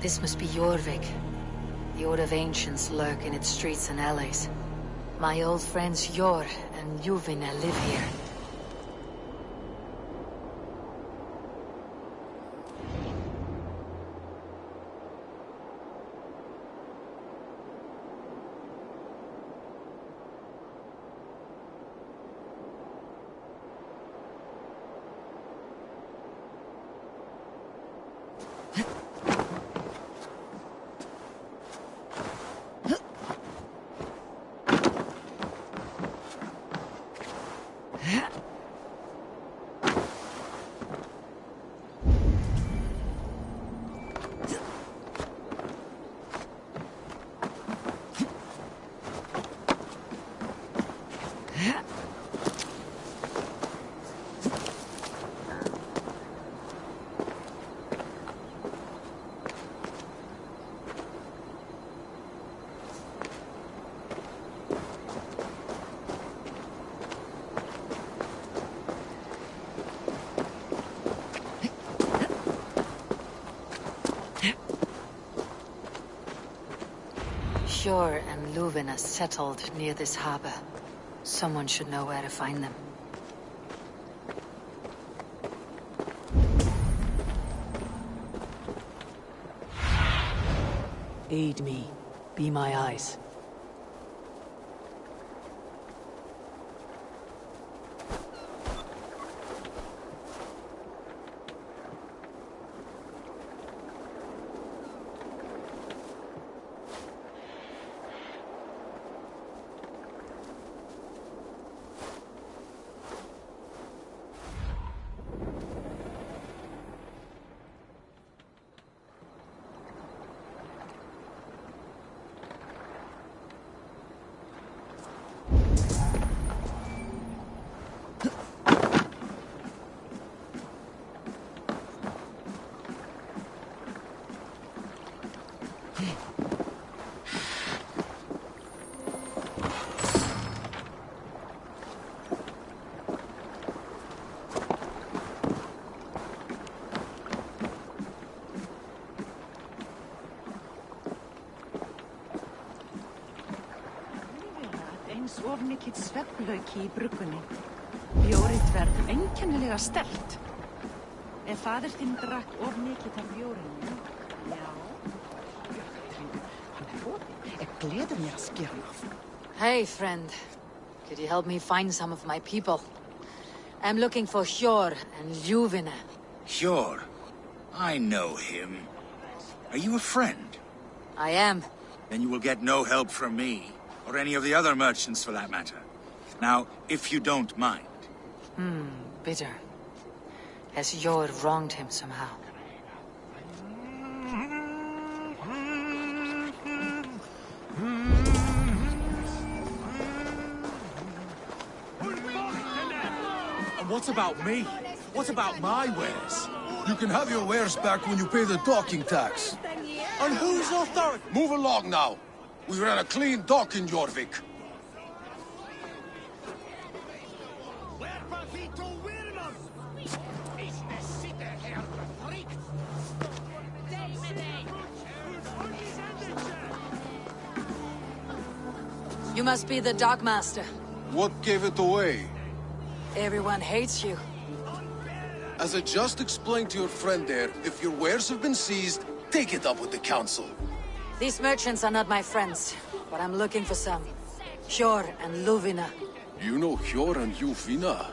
This must be Jorvik. The Order of Ancients lurk in its streets and alleys. My old friends Jor and Juvina live here. Jor and Luvina settled near this harbor. Someone should know where to find them. Aid me. Be my eyes. Of mikill svefnlauki í bruggunni. Bjórið verður einkennilega sterkt. Ef faðir þinn drakk of mikið af bjórinu, já. Gleður mér að skera hann. Hey, friend. Could you help me find some of my people? I'm looking for Jor and Juvina. Jor? I know him. Are you a friend? I am. Then you will get no help from me. Or any of the other merchants, for that matter. Now, if you don't mind. Bitter. Has Jor wronged him somehow? And what about me? What about my wares? You can have your wares back when you pay the docking tax. On whose authority? Move along now. We ran a clean dock in Jorvik. You must be the dockmaster. What gave it away? Everyone hates you. As I just explained to your friend there, if your wares have been seized, take it up with the council. These merchants are not my friends, but I'm looking for some. Jor and Luvina. You know Jor and Juvina?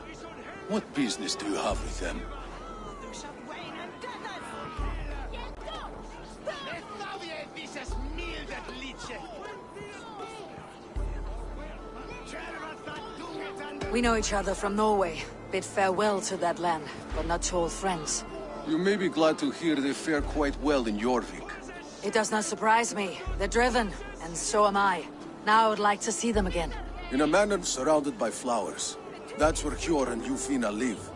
What business do you have with them? We know each other from Norway. Bid farewell to that land, but not to old friends. You may be glad to hear they fare quite well in Jorvik. It does not surprise me. They're driven, and so am I. Now I would like to see them again. In a manor surrounded by flowers. That's where Jor and Juvina live.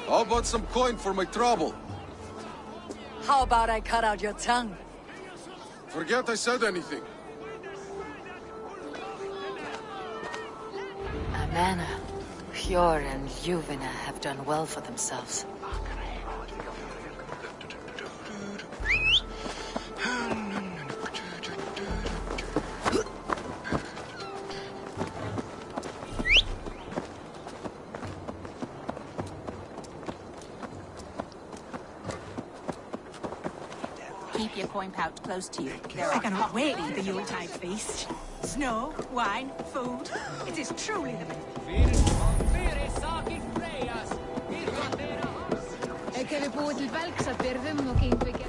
How about some coin for my trouble? How about I cut out your tongue? Forget I said anything. A manor. Jor and Juvina have done well for themselves. coin pouch close to you. I cannot wait for the Yuletide feast. Snow, wine, food. It is truly the best. Ekki við búið til belgs að byrðum og kynbyggja.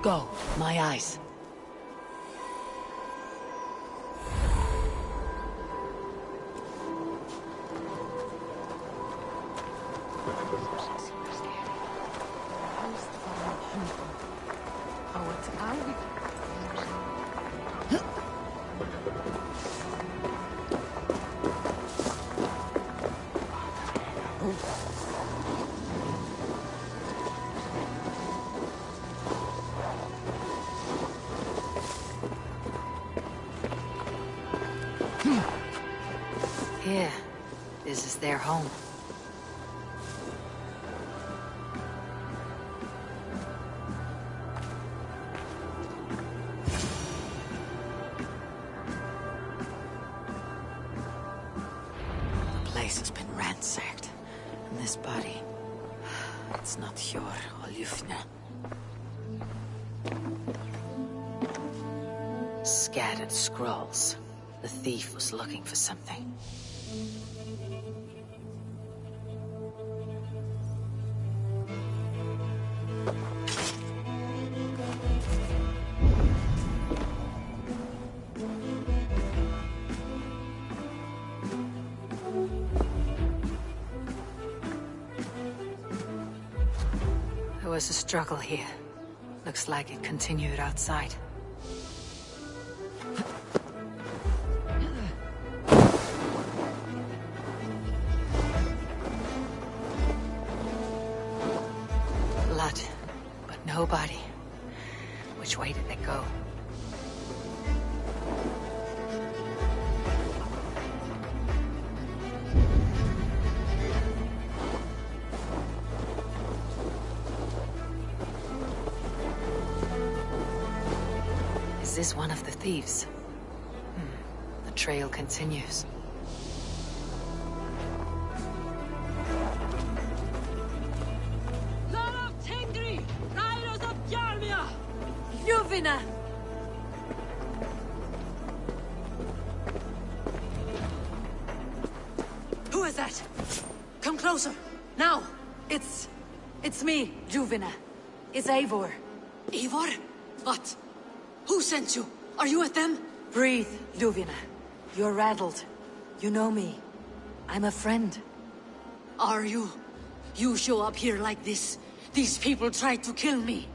Go, my eyes. Here, this is their home. The place has been ransacked, and this body, it's not Hjor or Ljufne. Scattered scrolls. The thief was looking for something. There was a struggle here. Looks like it continued outside. Blood, but no body. Which way did they go? Is this one of the thieves? The trail continues. Juvina! Who is that? Come closer, now! It's me, Juvina. It's Eivor. Eivor? What? Who sent you? Are you with them? Breathe, Juvina. You're rattled. You know me. I'm a friend. Are you? You show up here like this. These people tried to kill me.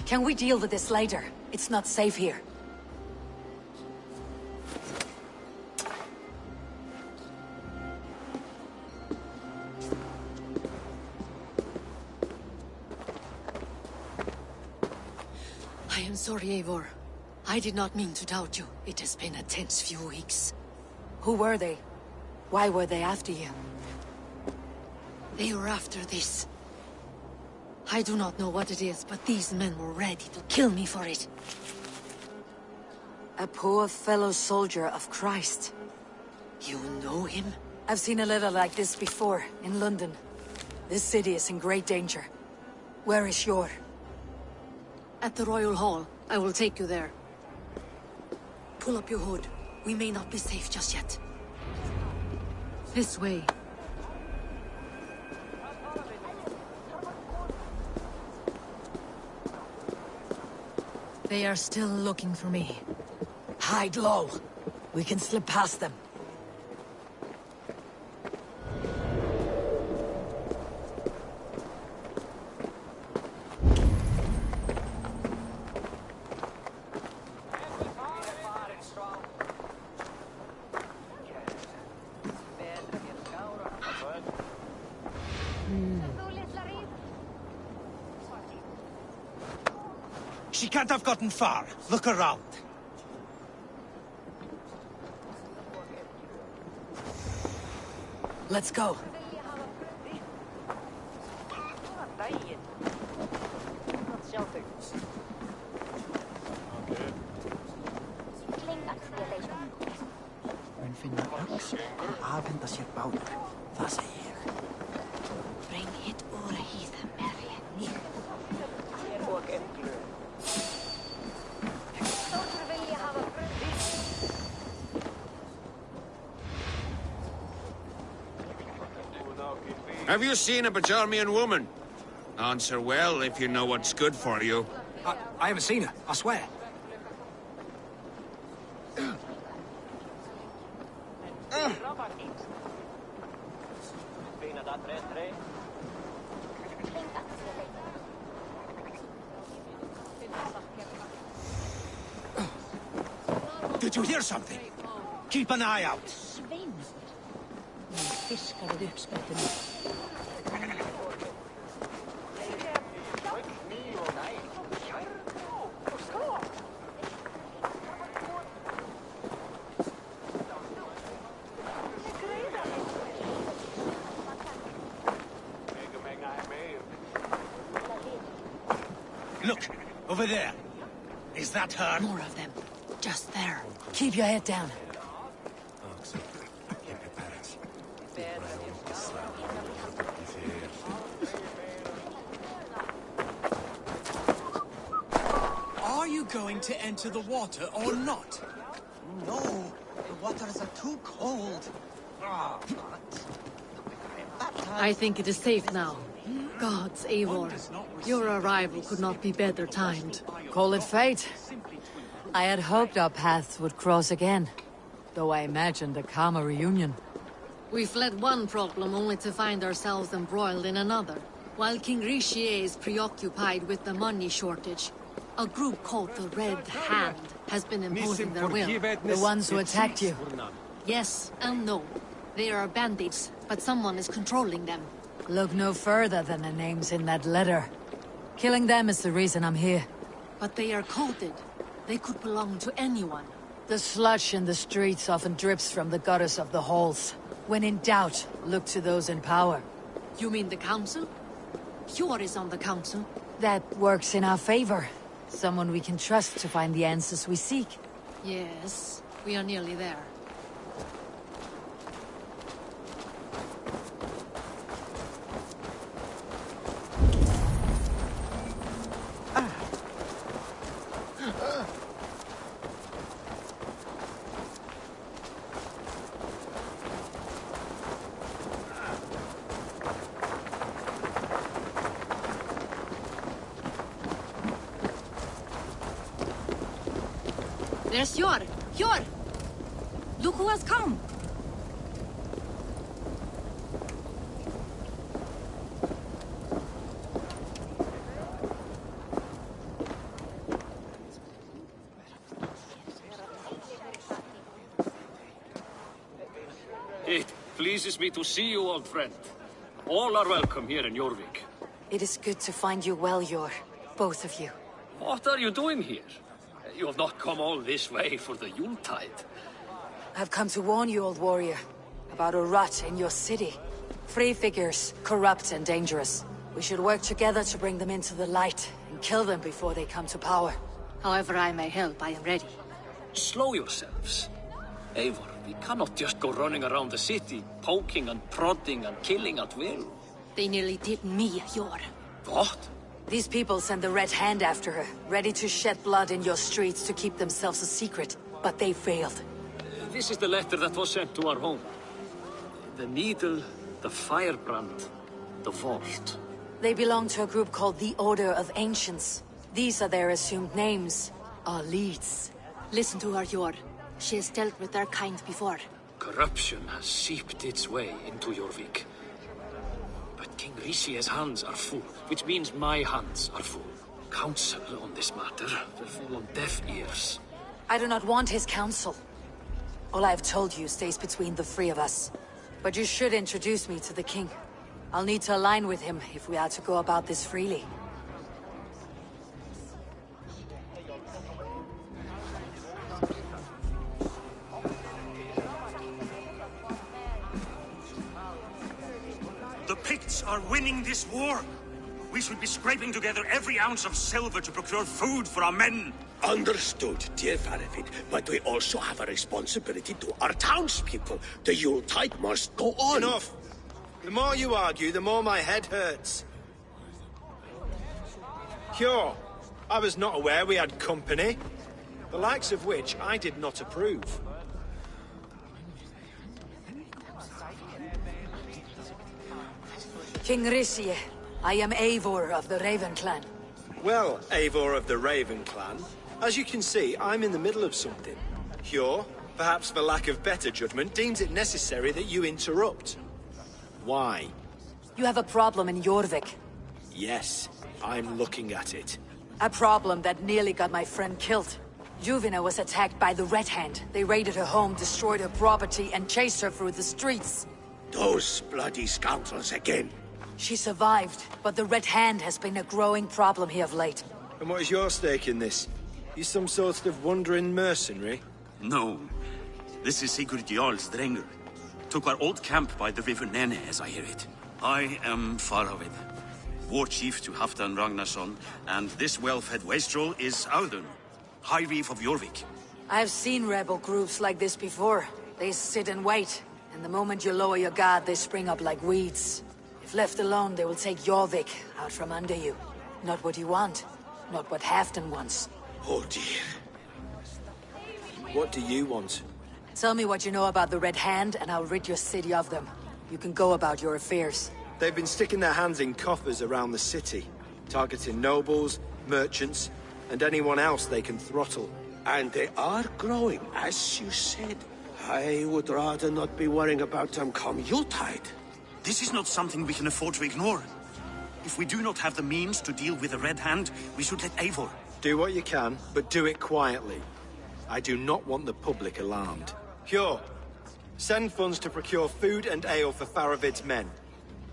Can we deal with this later? It's not safe here. I am sorry, Eivor. I did not mean to doubt you. It has been a tense few weeks. Who were they? Why were they after you? They were after this. I do not know what it is, but these men were ready to kill me for it. A poor fellow soldier of Christ. You know him? I've seen a letter like this before, in London. This city is in great danger. Where is Hjor? At the Royal Hall. I will take you there. Pull up your hood. We may not be safe just yet. This way. They are still looking for me. Hide low. We can slip past them. She can't have gotten far. Look around. Let's go. Mun finna öx og afhenda sér bátur. Það segi ég. Bring it or he's a merry. Have you seen a Bajarmian woman? Answer well if you know what's good for you. I haven't seen her, I swear. Did you hear something? Keep an eye out. Fiskade uppsprätten. Look, over there. Is that her? More of them. Just there. Keep your head down. Are you going to enter the water or not? No, the waters are too cold. I think it is safe now. Gods, Eivor. Your arrival could not be better timed. Call it fate. I had hoped our paths would cross again, though I imagined a calmer reunion. We fled one problem only to find ourselves embroiled in another. While King Rishi is preoccupied with the money shortage, a group called the Red Hand has been imposing their will. The ones who attacked you. Yes and no. They are bandits, but someone is controlling them. Look no further than the names in that letter. Killing them is the reason I'm here. But they are coded. They could belong to anyone. The sludge in the streets often drips from the gutters of the halls. When in doubt, look to those in power. You mean the council? Hjor is on the council. That works in our favor. Someone we can trust to find the answers we seek. Yes, we are nearly there. There's Hjor! Hjor! Look who has come! It pleases me to see you, old friend. All are welcome here in Jorvik. It is good to find you well, Yor. Both of you. What are you doing here? You have not come all this way for the Yuletide. I've come to warn you, old warrior, about a rot in your city. Free figures, corrupt and dangerous. We should work together to bring them into the light and kill them before they come to power. However I may help, I am ready. Slow yourselves. Eivor, we cannot just go running around the city, poking and prodding and killing at will. They nearly did me, Hjor. What? These people send the Red Hand after her, ready to shed blood in your streets to keep themselves a secret. But they failed. This is the letter that was sent to our home. The needle, the firebrand, the vault. They belong to a group called the Order of Ancients. These are their assumed names. Our leads. Listen to her, Hjor. She has dealt with their kind before. Corruption has seeped its way into Jorvik. But King Rishi's hands are full, which means my hands are full. Counsel on this matter will fall on deaf ears. I do not want his counsel. All I have told you stays between the three of us. But you should introduce me to the king. I'll need to align with him if we are to go about this freely. are winning this war. We should be scraping together every ounce of silver to procure food for our men. Understood, dear Faravid, but we also have a responsibility to our townspeople. The Yuletide must go on. Enough! The more you argue, the more my head hurts. Heyyo, I was not aware we had company, the likes of which I did not approve. King Risie, I am Eivor of the Raven clan. Well, Eivor of the Raven clan, as you can see, I'm in the middle of something. Heyyo, perhaps for lack of better judgment, deems it necessary that you interrupt. Why? You have a problem in Jorvik. Yes, I'm looking at it. A problem that nearly got my friend killed. Juvina was attacked by the Red Hand. They raided her home, destroyed her property, and chased her through the streets. Those bloody scoundrels again. She survived, but the Red Hand has been a growing problem here of late. And what is your stake in this? You some sort of wandering mercenary? No. This is Sigurd Jarl's Drenger. Took our old camp by the river Nene, as I hear it. I am Faravid, war chief to Halfdan Ragnarsson, and this well-fed wastrel is Audun, High Reef of Jorvik. I've seen rebel groups like this before. They sit and wait, and the moment you lower your guard, they spring up like weeds. If left alone, they will take Jorvik out from under you. Not what you want, not what Halfdan wants. Oh dear. What do you want? Tell me what you know about the Red Hand, and I'll rid your city of them. You can go about your affairs. They've been sticking their hands in coffers around the city, targeting nobles, merchants, and anyone else they can throttle. And they are growing, as you said. I would rather not be worrying about them come Yuletide. This is not something we can afford to ignore. If we do not have the means to deal with the Red Hand, we should let Eivor. Do what you can, but do it quietly. I do not want the public alarmed. Heyyo, send funds to procure food and ale for Faravid's men.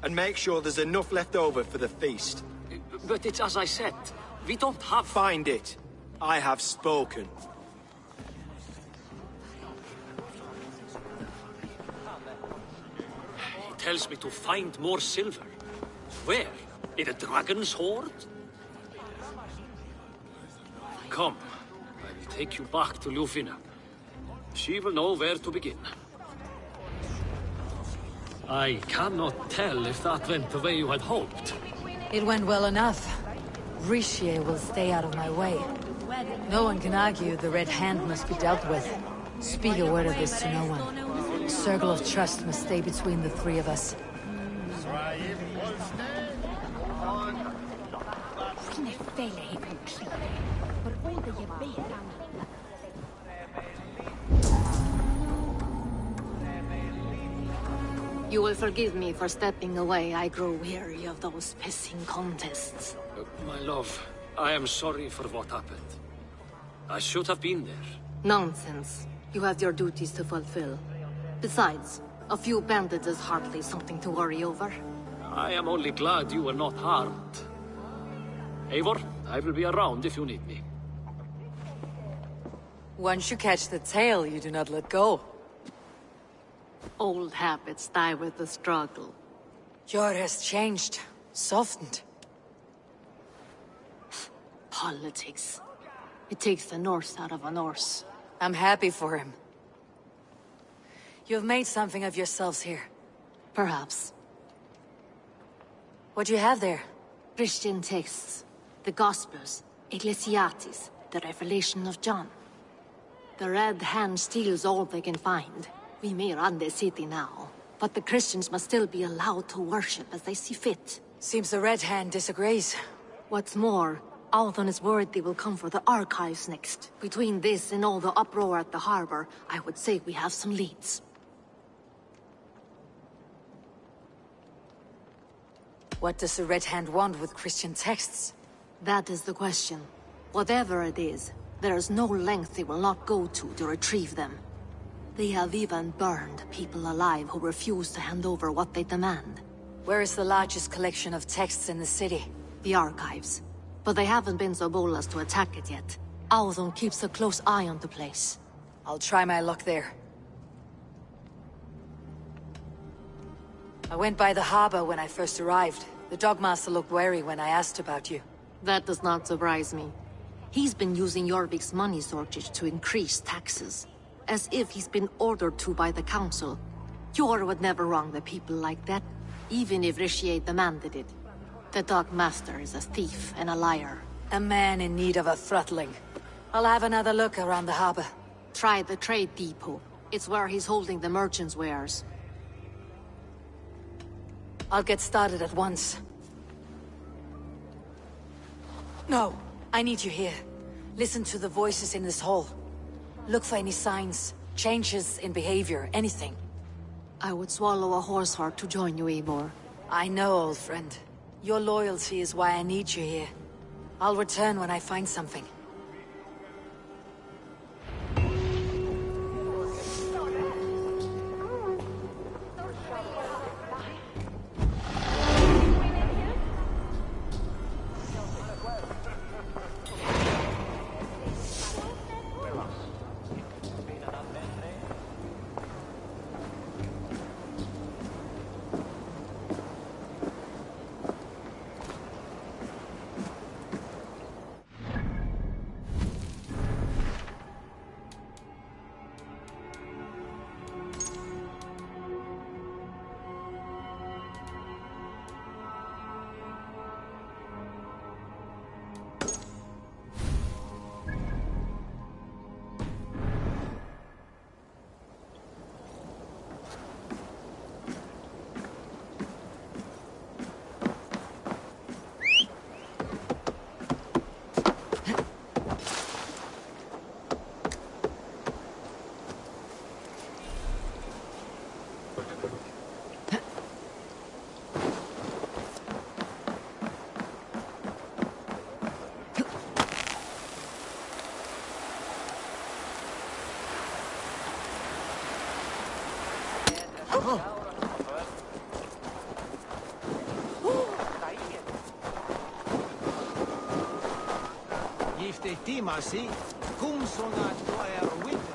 And make sure there's enough left over for the feast. But it's as I said, we don't have... Find it. I have spoken. He tells me to find more silver. Where? In a dragon's hoard? Come, I will take you back to Ljufina. She will know where to begin. I cannot tell if that went the way you had hoped. It went well enough. Risie will stay out of my way. No one can argue the Red Hand must be dealt with. Speak a word of this to no one. A circle of trust must stay between the three of us. You will forgive me for stepping away. I grow weary of those pissing contests. My love, I am sorry for what happened. I should have been there. Nonsense. You have your duties to fulfill. Besides, a few bandits is hardly something to worry over. I am only glad you were not harmed. Eivor, I will be around if you need me. Once you catch the tail, you do not let go. Old habits die with the struggle. Jor has changed, softened. Politics. It takes the Norse out of a Norse. I'm happy for him. You've made something of yourselves here. Perhaps. What do you have there? Christian texts. The Gospels. Ecclesiastes. The Revelation of John. The Red Hand steals all they can find. We may run the city now, but the Christians must still be allowed to worship as they see fit. Seems the Red Hand disagrees. What's more, Althon is worried they will come for the archives next. Between this and all the uproar at the harbor, I would say we have some leads. What does the Red Hand want with Christian texts? That is the question. Whatever it is, there is no length they will not go to retrieve them. They have even burned people alive who refuse to hand over what they demand. Where is the largest collection of texts in the city? The archives. But they haven't been so bold as to attack it yet. Althon keeps a close eye on the place. I'll try my luck there. I went by the harbor when I first arrived. The Dogmaster looked wary when I asked about you. That does not surprise me. He's been using Jorvik's money shortage to increase taxes. As if he's been ordered to by the council. Jor would never wrong the people like that, even if Rishi demanded it. The Dogmaster is a thief and a liar. A man in need of a throttling. I'll have another look around the harbor. Try the trade depot. It's where he's holding the merchants' wares. I'll get started at once. No, I need you here. Listen to the voices in this hall. Look for any signs, changes in behavior, anything. I would swallow a horse heart to join you, Eivor. I know, old friend. Your loyalty is why I need you here. I'll return when I find something. Gifte timasi, cum sonat doer winter.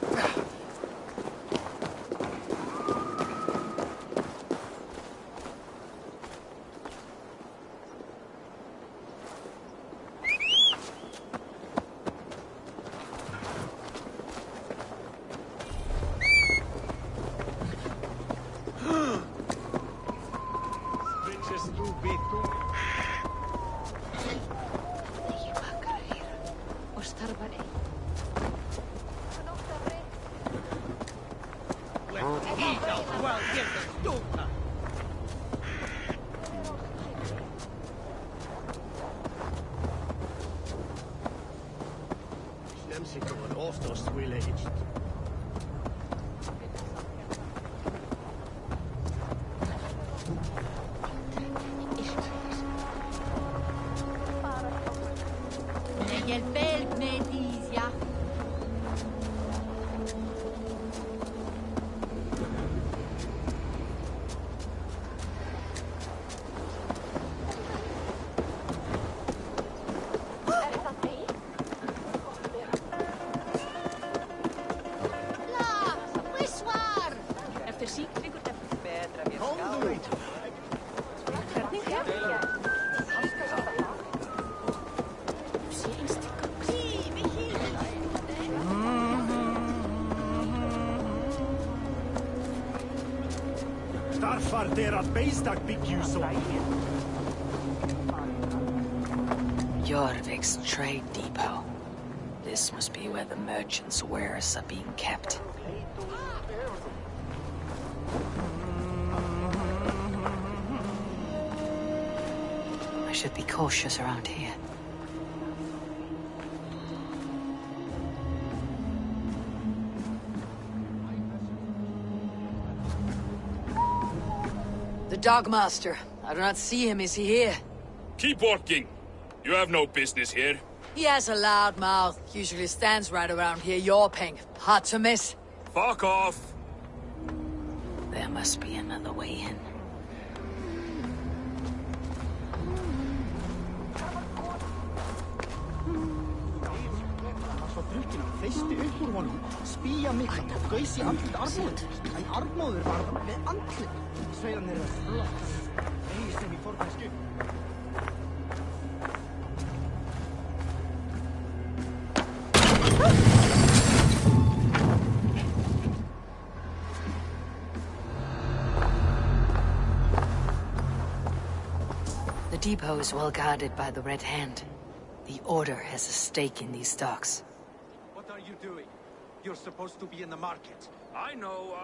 Jorvik's trade depot. This must be where the merchants' wares are being kept. I should be cautious around here. The Dogmaster. I do not see him. Is he here? Keep walking. You have no business here. He has a loud mouth. Usually stands right around here yawping. Hard to miss. Fuck off. There must be another way in. Kreisti upp úr honum, spýja miklan, gaus í andlit Arnmóður. En Arnmóður varð við andlit. Sveiran að flotta eigi sem í fornæsku. The depot is well guarded by the Red Hand. The Order has a stake in these stocks. What are you doing? You're supposed to be in the market. I know,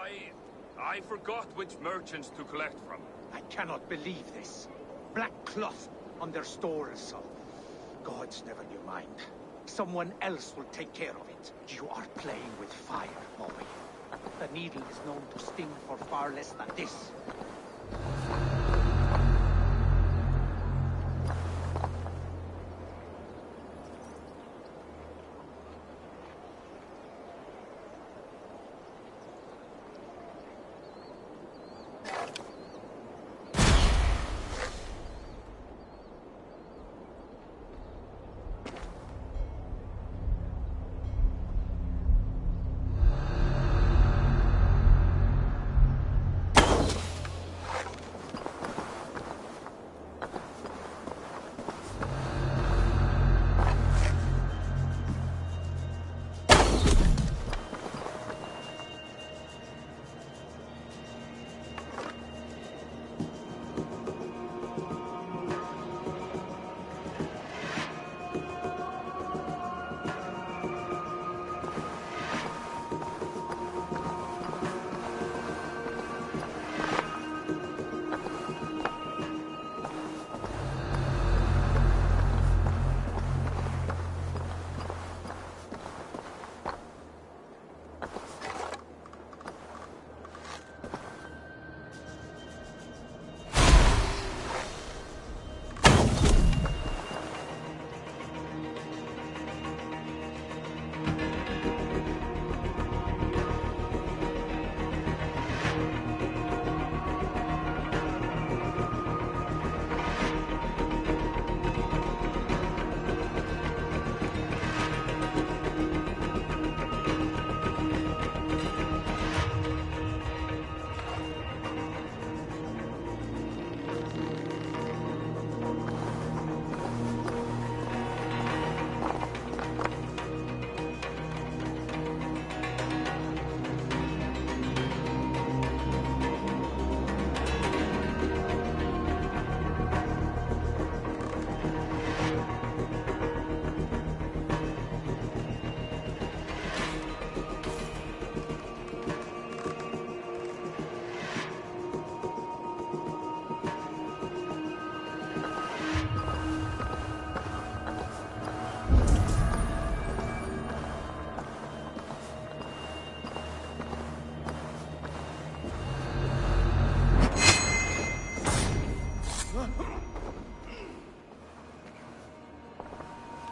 I forgot which merchants to collect from. I cannot believe this. Black cloth on their stores. Gods never knew mind. Someone else will take care of it. You are playing with fire, boy. The needle is known to sting for far less than this.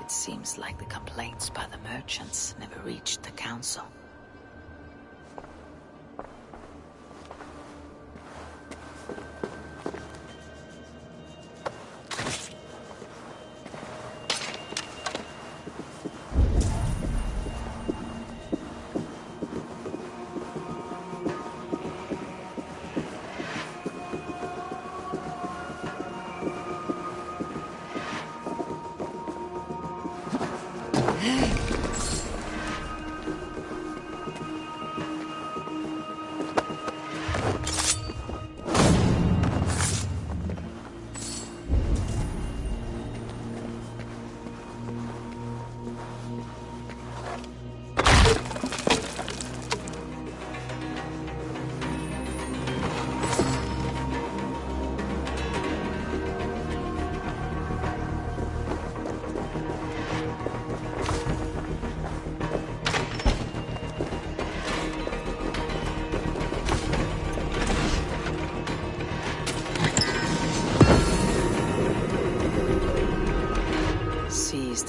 It seems like the complaints by the merchants never reached the council.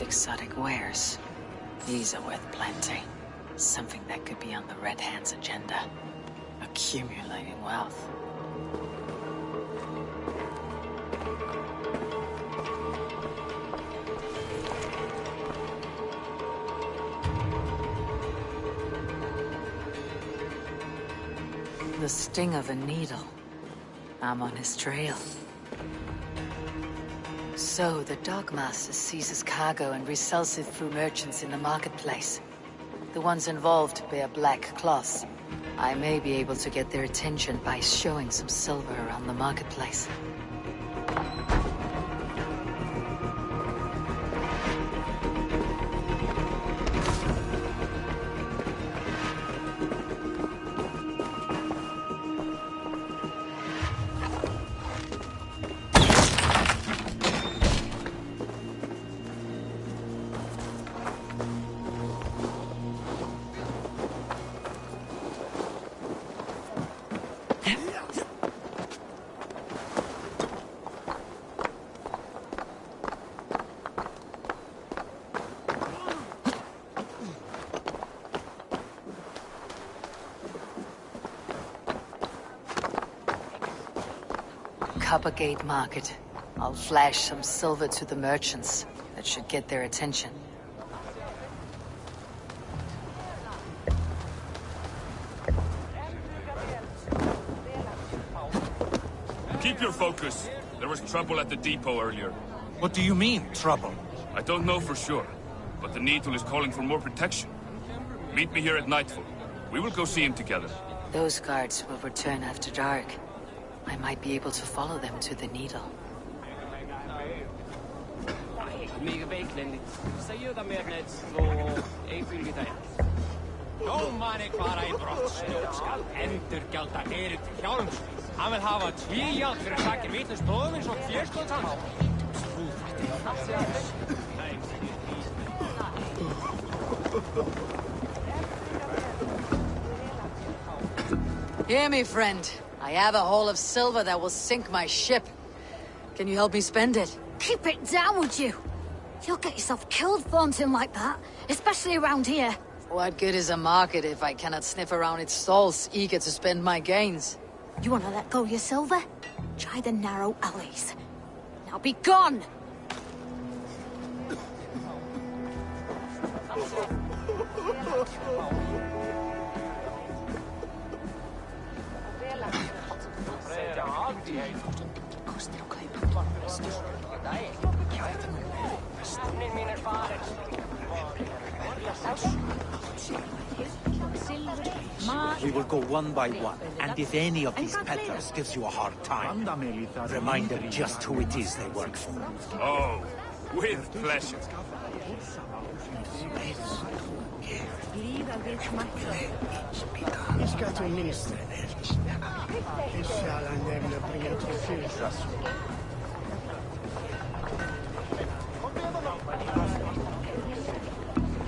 Exotic wares. These are worth plenty. Something that could be on the Red Hand's agenda. Accumulating wealth. The sting of a needle. I'm on his trail. So, the Dockmaster seizes cargo and resells it through merchants in the marketplace. The ones involved bear black cloths. I may be able to get their attention by showing some silver around the marketplace. Coppergate Market. I'll flash some silver to the merchants. That should get their attention. Keep your focus. There was trouble at the depot earlier. What do you mean, trouble? I don't know for sure, but the Needle is calling for more protection. Meet me here at nightfall. We will go see him together. Those guards will return after dark. I might be able to follow them to the Needle. Dómari fara í brottstjórn skal endurgjalda eru til hjálms. Hann vil hafa tvíjald fyrir sakir vitlaus bróður eins og fjörskóðs hans. Hear me, friend. I have a haul of silver that will sink my ship. Can you help me spend it? Keep it down, would you? You'll get yourself killed flaunting like that, especially around here. What good is a market if I cannot sniff around its stalls, eager to spend my gains? You want to let go of your silver? Try the narrow alleys. Now be gone! We will go one by one, and if any of these peddlers gives you a hard time, remind them just who it is they work for. Oh, with pleasure.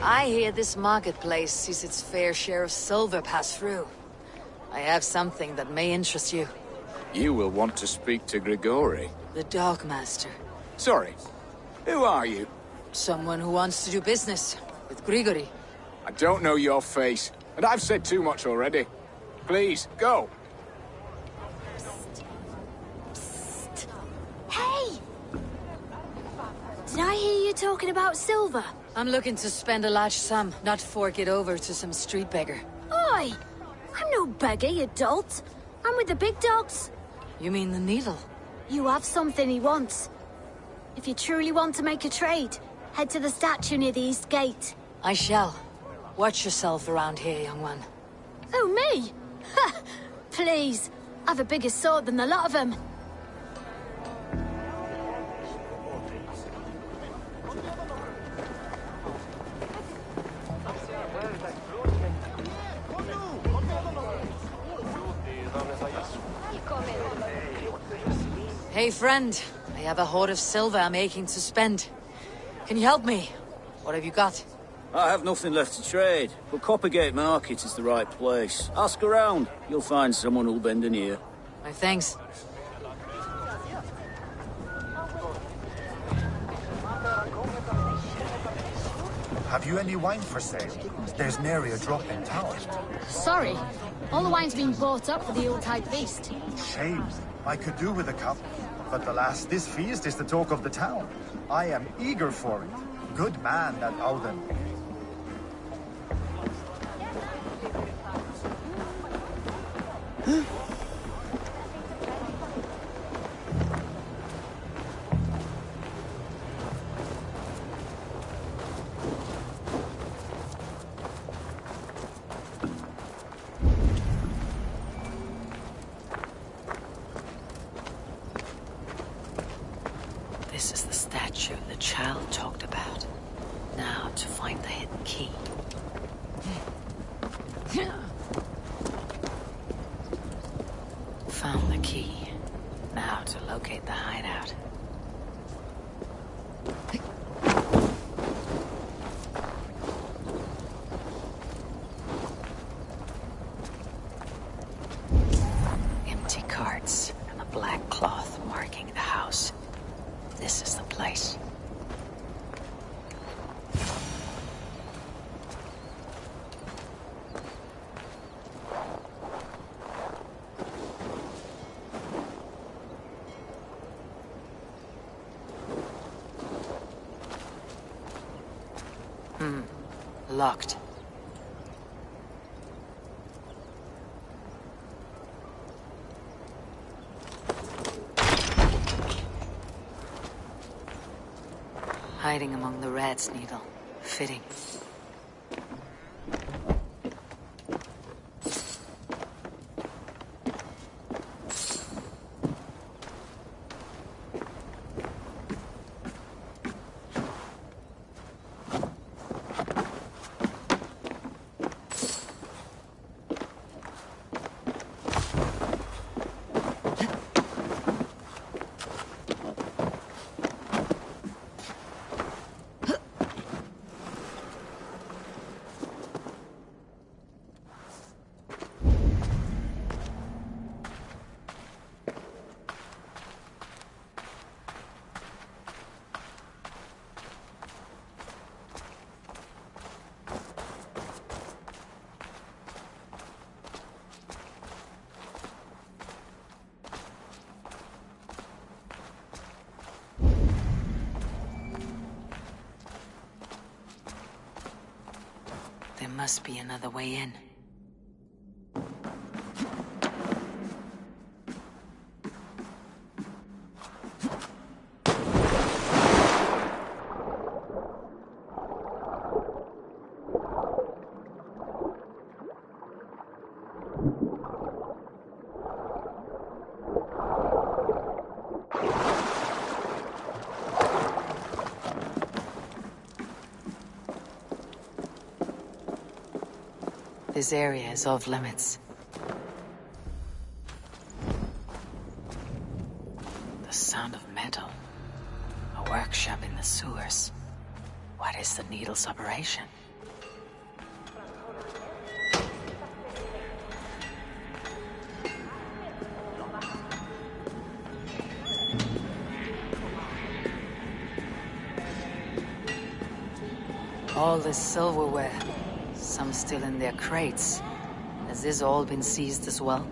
I hear this marketplace sees its fair share of silver pass through. I have something that may interest you. You will want to speak to Grigori. The Dogmaster. Sorry, who are you? Someone who wants to do business with Grigori. I don't know your face, and I've said too much already. Please, go. Hey! Did I hear you talking about silver? I'm looking to spend a large sum, not fork it over to some street beggar. Oi! I'm no beggar, you dolt. I'm with the big dogs. You mean the Needle? You have something he wants. If you truly want to make a trade, head to the statue near the East Gate. I shall. Watch yourself around here, young one. Oh, me? Ha! Please. I've a bigger sword than the lot of them. Hey, friend. I have a hoard of silver I'm aching to spend. Can you help me? What have you got? I have nothing left to trade, but Coppergate Market is the right place. Ask around. You'll find someone who'll bend an ear. My thanks. Have you any wine for sale? There's nary a drop in town. Sorry. All the wine's been bought up for the Yuletide feast. Shame. I could do with a cup. But alas, this feast is the talk of the town. I am eager for it. Good man, that Alden. This is the statue the child talked about. Now to find the hidden key. Found the key. Now to locate the hideout. Empty carts and a black cloth marking the house. This is the place. Locked. Hiding among the rat's needle. Fitting. There must be another way in. This area is off limits. The sound of metal. A workshop in the sewers. What is the needle's operation? All this silverware. Some still in their crates. Has this all been seized as well?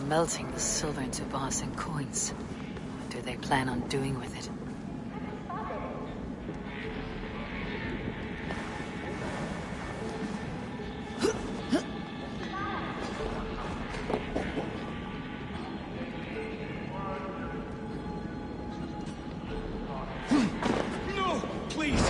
Melting the silver into bars and coins. What do they plan on doing with it? No, please!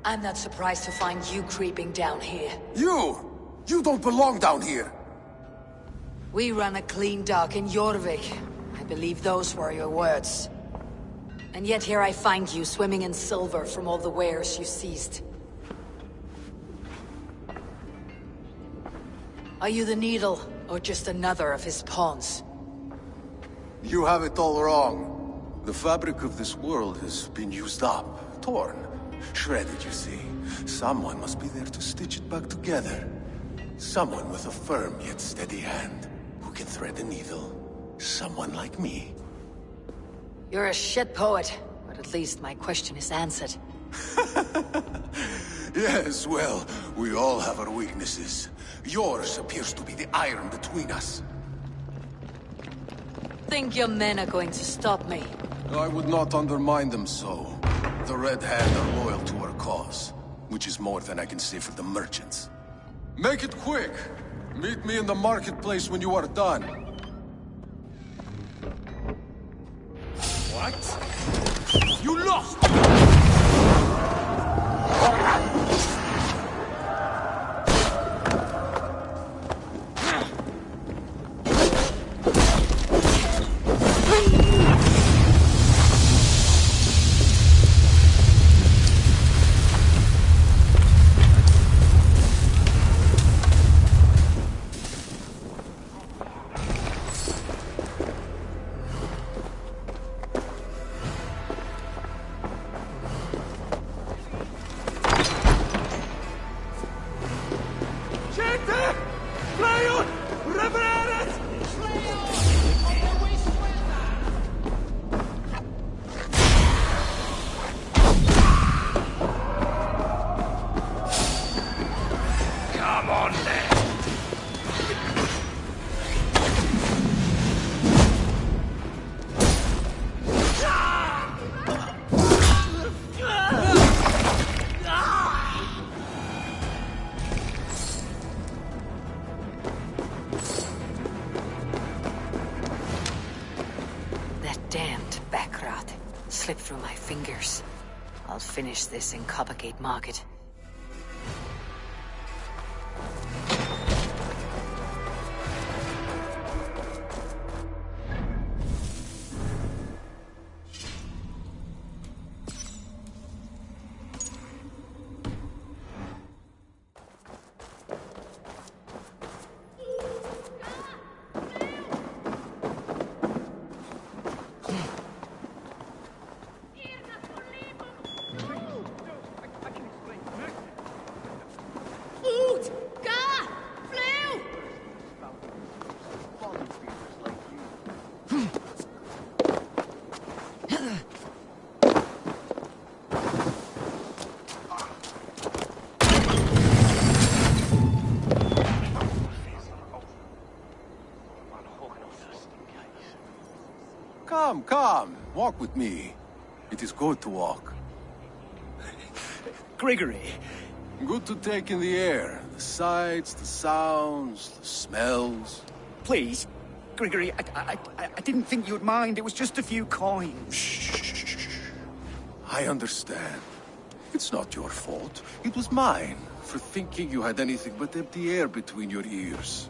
I'm not surprised to find you creeping down here. You! You don't belong down here! We run a clean dock in Jorvik. I believe those were your words. And yet here I find you swimming in silver from all the wares you seized. Are you the Needle, or just another of his pawns? You have it all wrong. The fabric of this world has been used up, torn, shredded, you see. Someone must be there to stitch it back together. Someone with a firm yet steady hand, who can thread a needle. Someone like me. You're a shit poet, but at least my question is answered. Yes, well, we all have our weaknesses. Yours appears to be the iron between us. Think your men are going to stop me? I would not undermine them so. The Red Hand are loyal to our cause, which is more than I can say for the merchants. Make it quick! Meet me in the marketplace when you are done. What? You lost! Slipped through my fingers. I'll finish this in Coppergate Market. Come, walk with me. It is good to walk. Gregory. Good to take in the air. The sights, the sounds, the smells. Please, Gregory, I didn't think you'd mind. It was just a few coins. Shh. I understand. It's not your fault. It was mine, for thinking you had anything but empty air between your ears.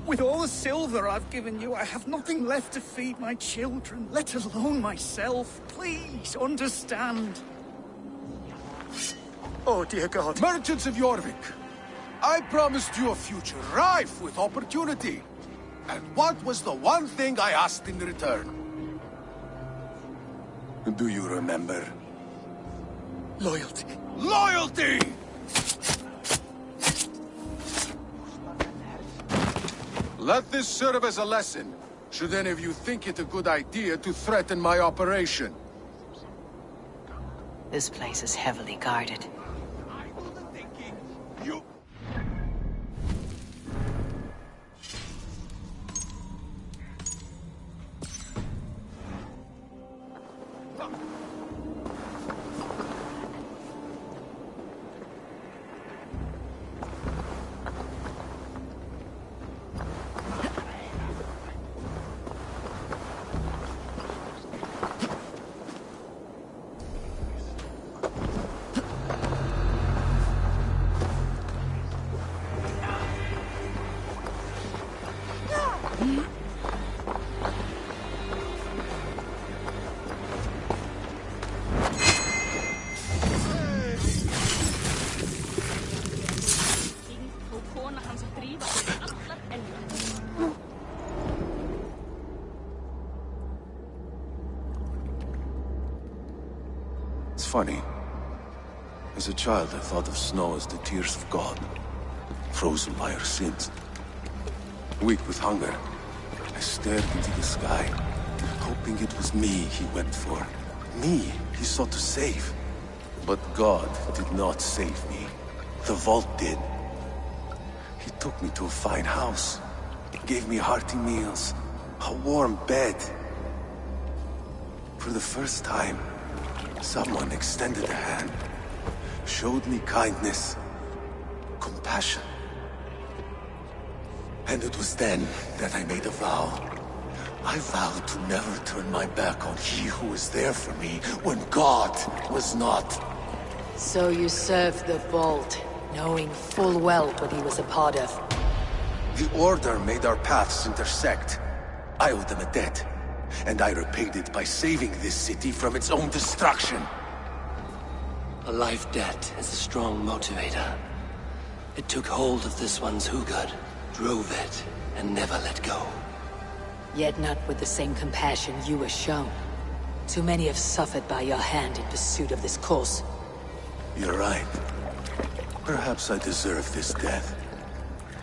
With all the silver I've given you, I have nothing left to feed my children, let alone myself. Please, understand. Oh, dear God. Merchants of Jorvik, I promised you a future rife with opportunity. And what was the one thing I asked in return? Do you remember? Loyalty. Loyalty! Let this serve as a lesson, should any of you think it a good idea to threaten my operation. This place is heavily guarded. You... It's funny. As a child, I thought of snow as the tears of God, frozen by our sins. Weak with hunger, I stared into the sky, hoping it was me he went for. Me he sought to save. But God did not save me. The vault did. He took me to a fine house, gave me hearty meals, a warm bed. For the first time, someone extended a hand, showed me kindness, compassion. And it was then that I made a vow. I vowed to never turn my back on he who was there for me when God was not. So you served the Vault, knowing full well what he was a part of. The Order made our paths intersect. I owed them a debt, and I repaid it by saving this city from its own destruction. A life debt is a strong motivator. It took hold of this one's Hugad, drove it, and never let go. Yet not with the same compassion you were shown. Too many have suffered by your hand in pursuit of this cause. You're right. Perhaps I deserve this death.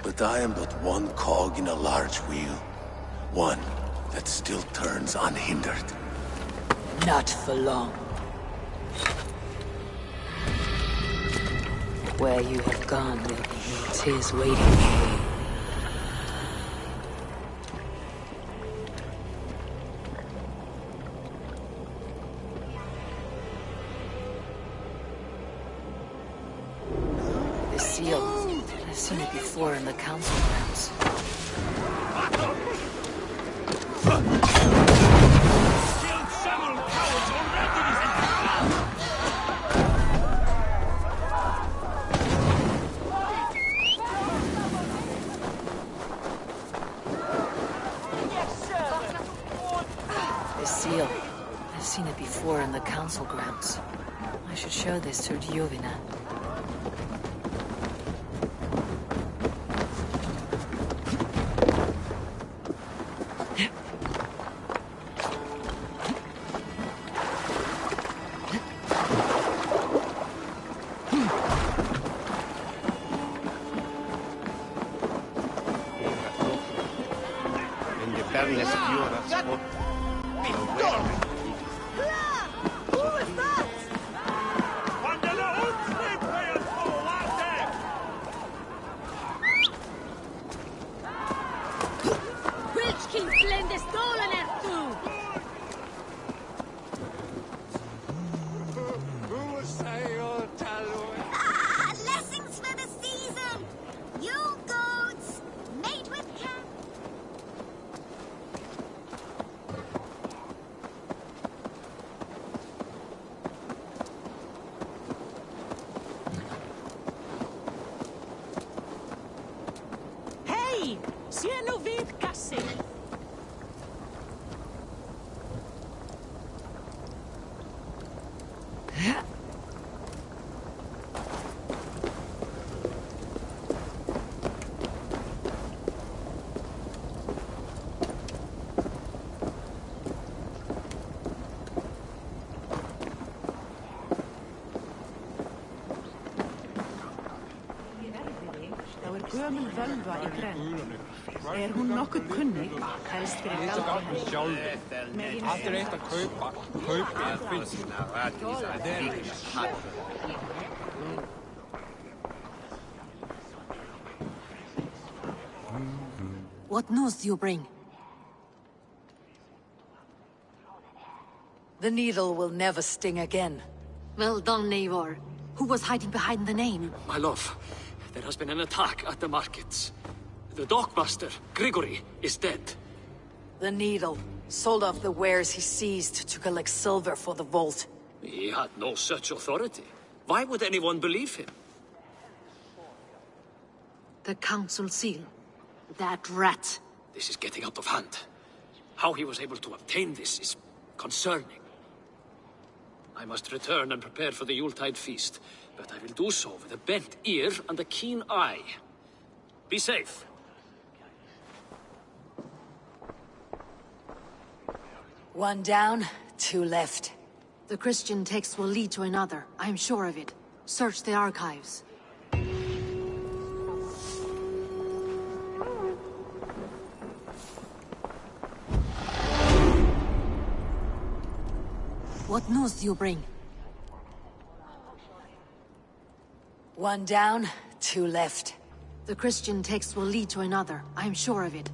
But I am but one cog in a large wheel. One that still turns unhindered. Not for long. Where you have gone, there'll be no tears waiting for you. The seal. I've seen it before in the council grounds. I've seen it before in the council grounds. I should show this to Giovina. gömul völva í grennd. Hún nokkuð kunnig, helst fyrir galdri henni. Allt eitt að kaupa finnst. What news do you bring? The needle will never sting again. Well done, Eivor. Who was hiding behind the name? My love, there has been an attack at the markets. The dockmaster, Grigory, is dead. The needle sold off the wares he seized to collect silver for the vault. He had no such authority. Why would anyone believe him? The council seal. That rat. This is getting out of hand. How he was able to obtain this is concerning. I must return and prepare for the Yuletide feast, but I will do so with a bent ear and a keen eye. Be safe. One down, two left. The Christian text will lead to another. I am sure of it. Search the archives. What news do you bring? One down, two left. The Christian text will lead to another. I am sure of it.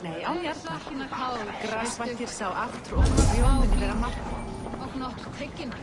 Nei, án hjarta. Grasvættir sá aftur og rjóminni vera margt. Og not tekin.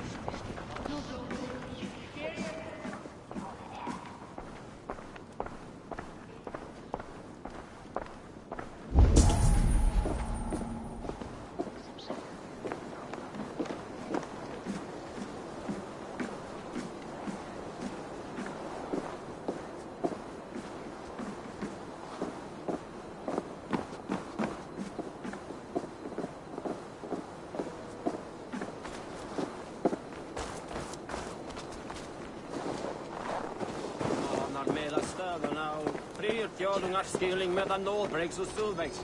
Stealing med en nålbreaks og sølvvegs.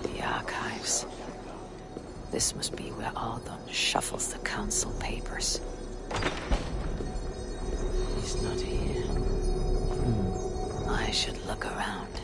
The archives. This must be where Ardon shuffles the council papers. He's not here. I should look around.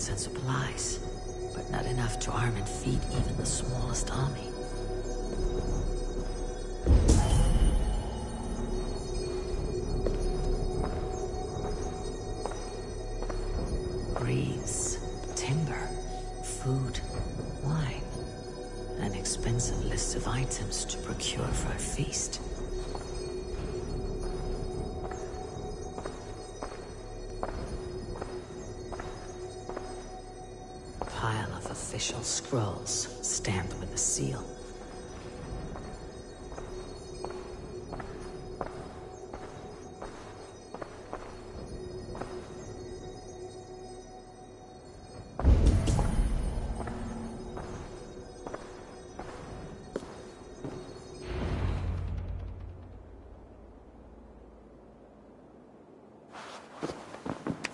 And supplies, but not enough to arm and feed even the smallest army. Greaves, timber, food, wine, an expensive list of items to procure for a feast. Official scrolls stamped with a seal.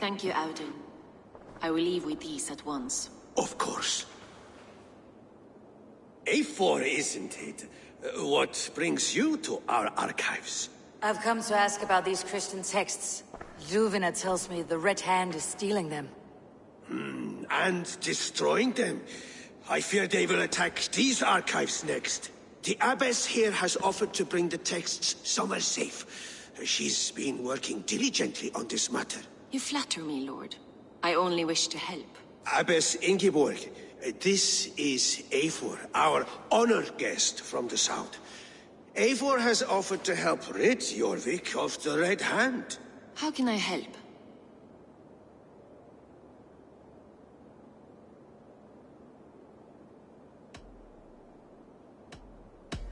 Thank you, Audun. I will leave with these at once. Of course. A4, isn't it? What brings you to our archives? I've come to ask about these Christian texts. Juvina tells me the Red Hand is stealing them. And destroying them. I fear they will attack these archives next. The Abbess here has offered to bring the texts somewhere safe. She's been working diligently on this matter. You flatter me, Lord. I only wish to help. Abbess Ingeborg, this is Eivor, our honored guest from the south. Eivor has offered to help rid Jorvik of the Red Hand. How can I help?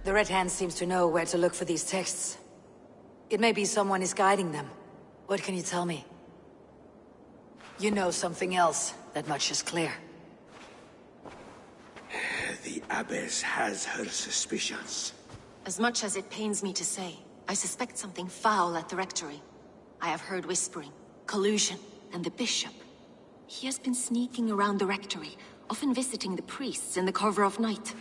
The Red Hand seems to know where to look for these texts. It may be someone is guiding them. What can you tell me? You know something else. That much is clear. The Abbess has her suspicions. As much as it pains me to say, I suspect something foul at the rectory. I have heard whispering, collusion, and the bishop. He has been sneaking around the rectory, often visiting the priests in the cover of night.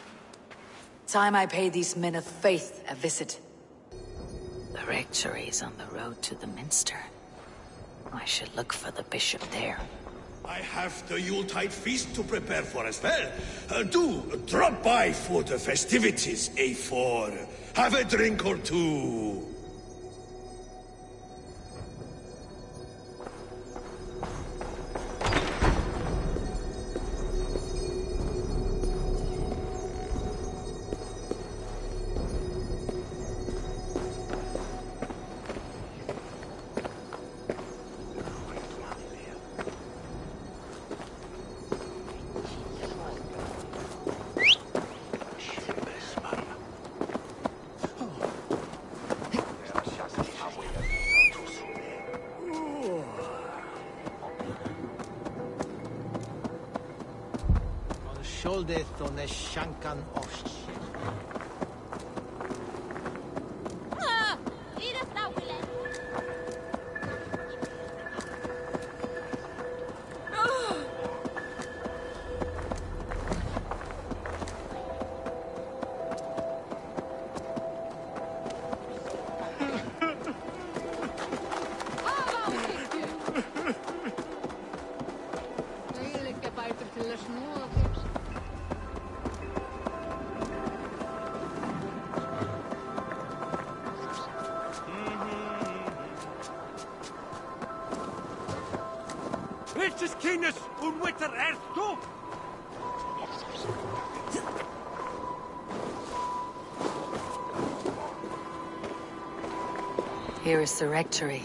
Time I pay these men of faith a visit. The rectory is on the road to the minster. I should look for the bishop there. I have the Yuletide feast to prepare for as well. Do drop by for the festivities, Eivor. Have a drink or two. Sjoldeth on the Shankan Osh. Rich's keenest, unwitter erto! Here is the rectory.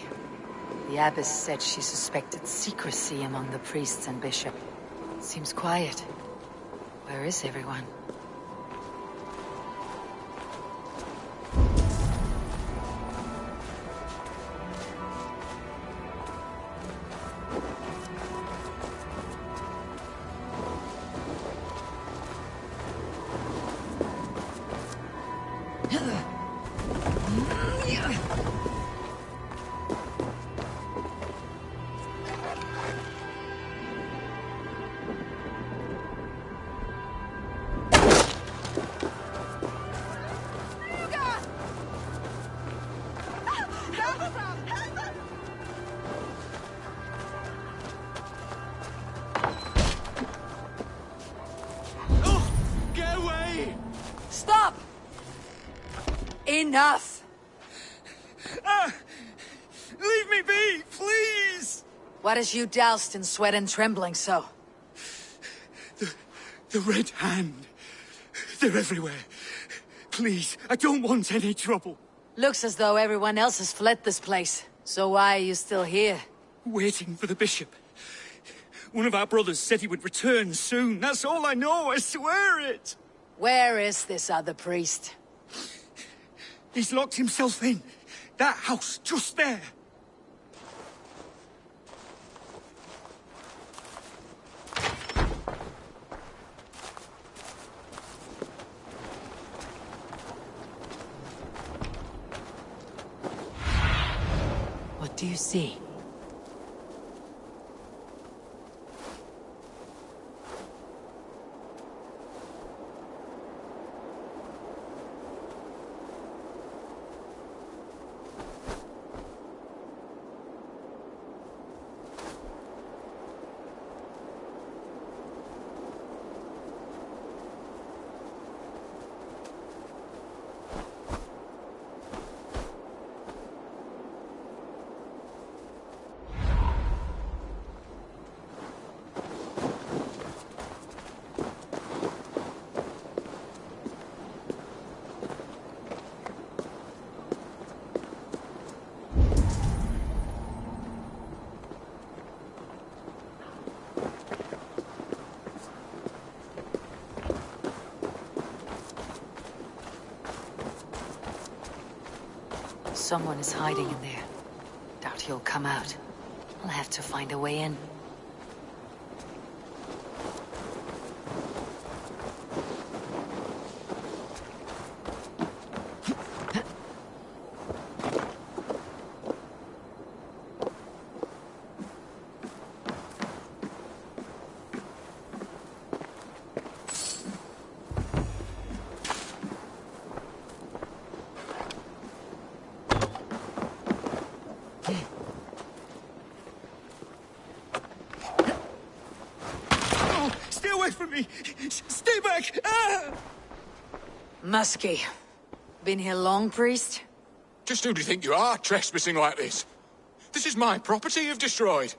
The abbess said she suspected secrecy among the priests and bishop. Seems quiet. Where is everyone? Stop! Enough! Leave me be, please! What has you doused in sweat and trembling so? The Red Hand. They're everywhere. Please, I don't want any trouble. Looks as though everyone else has fled this place. So why are you still here? Waiting for the bishop. One of our brothers said he would return soon. That's all I know, I swear it! Where is this other priest? He's locked himself in. That house, just there. What do you see? Someone is hiding in there. Doubt he'll come out. I'll have to find a way in. From me! Stay back! Ah! Muskie. Been here long, priest? Just who do you think you are, trespassing like this? This is my property you've destroyed.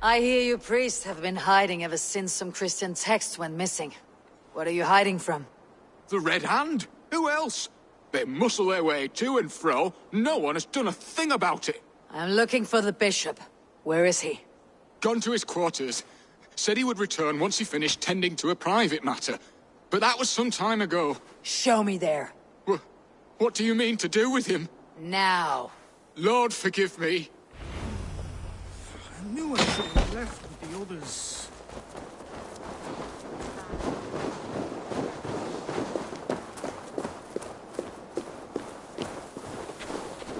I hear you priests have been hiding ever since some Christian texts went missing. What are you hiding from? The Red Hand? Who else? They muscle their way to and fro. No one has done a thing about it. I'm looking for the bishop. Where is he? Gone to his quarters. Said he would return once he finished tending to a private matter. But that was some time ago. Show me there. What do you mean to do with him? Now. Lord, forgive me. I knew I should have left with the others.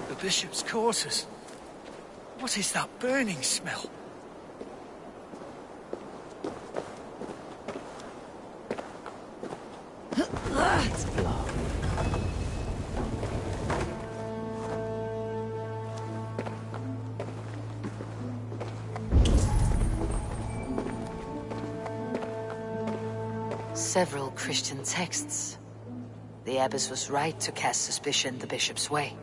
The bishop's quarters. What is that burning smell? Let's blow. Several Christian texts. The abbess was right to cast suspicion the bishop's way.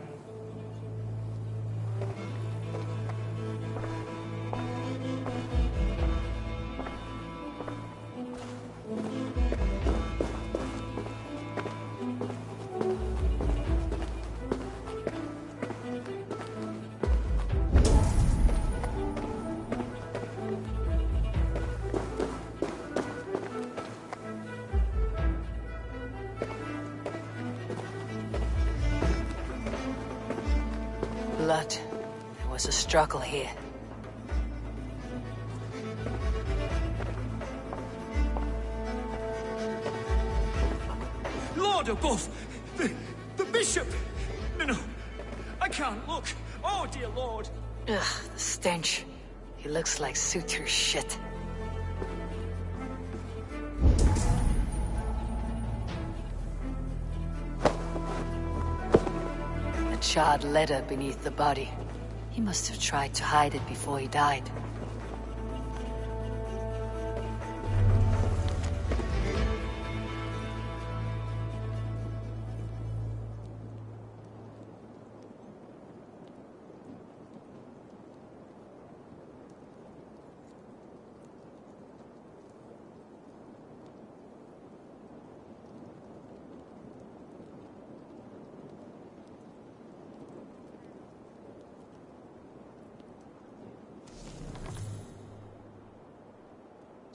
Blood. There was a struggle here. Lord above! The bishop! No, I can't look. Oh, dear Lord. Ugh, the stench. He looks like suture shit. A charred letter beneath the body. He must have tried to hide it before he died.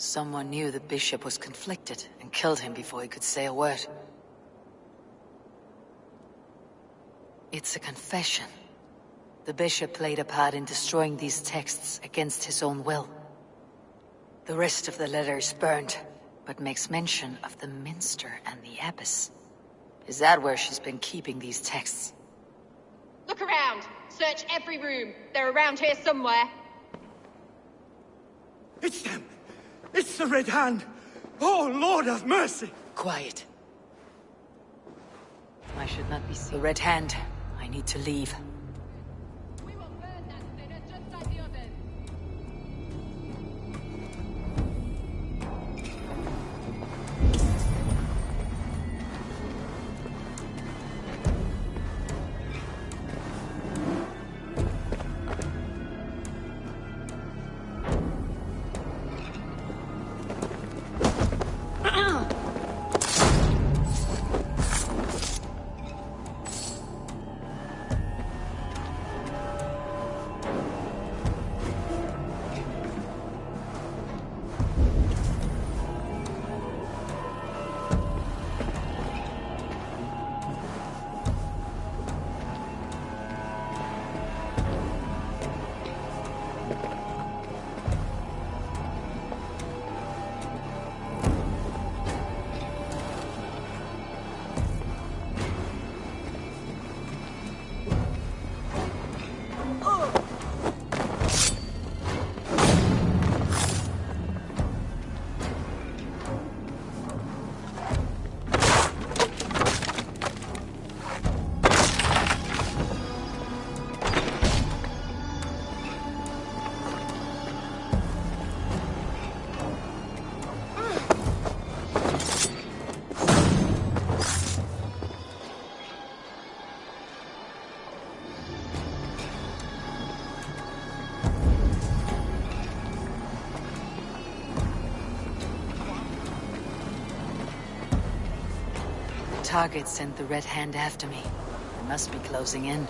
Someone knew the bishop was conflicted and killed him before he could say a word. It's a confession. The bishop played a part in destroying these texts against his own will. The rest of the letter is burned, but makes mention of the minster and the abbess. Is that where she's been keeping these texts? Look around! Search every room. They're around here somewhere. It's them! It's the Red Hand! Oh, Lord have mercy! Quiet. I should not be seen. The Red Hand. I need to leave. We will burn that sinner just like the others. target sent the Red Hand after me. They must be closing in.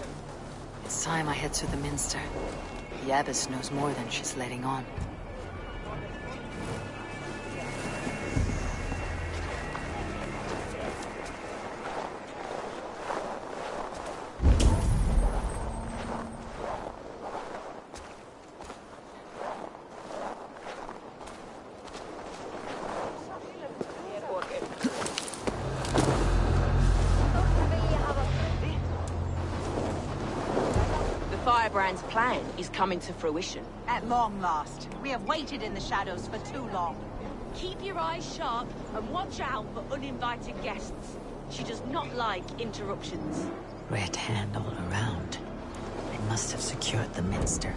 It's time I head to the Minster. The Abbess knows more than she's letting on. Firebrand's plan is coming to fruition. At long last. We have waited in the shadows for too long. Keep your eyes sharp and watch out for uninvited guests. She does not like interruptions. Red Hand all around. They must have secured the Minster.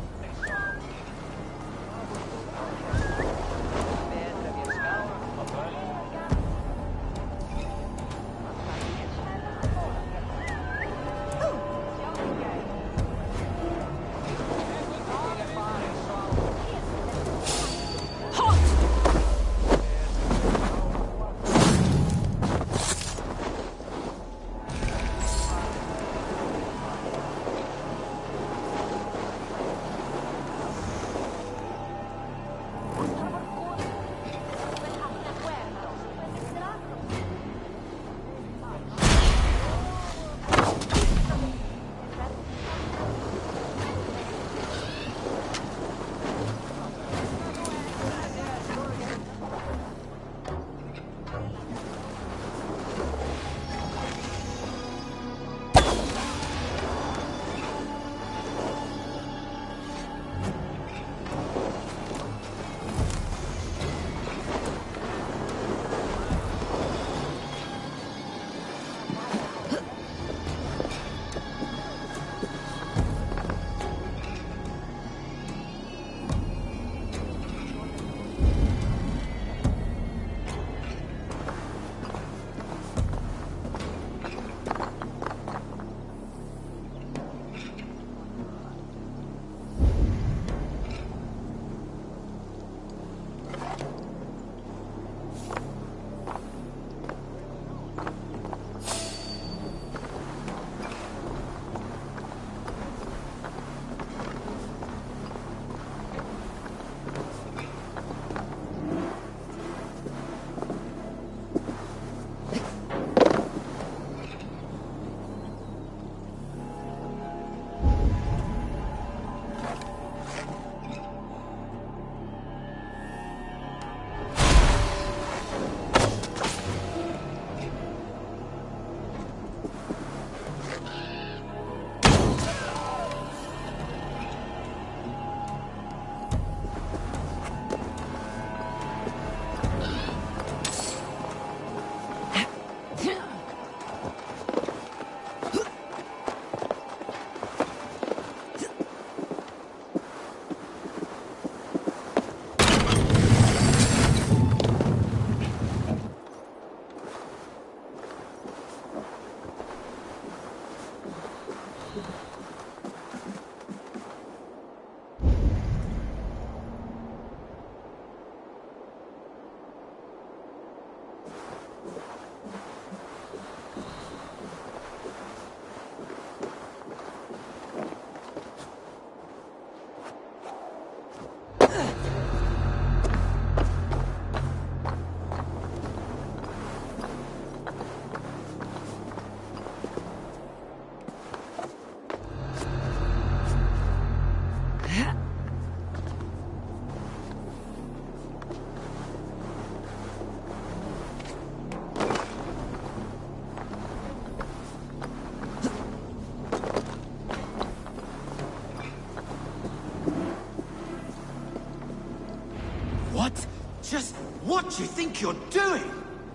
What? Just what do you think you're doing?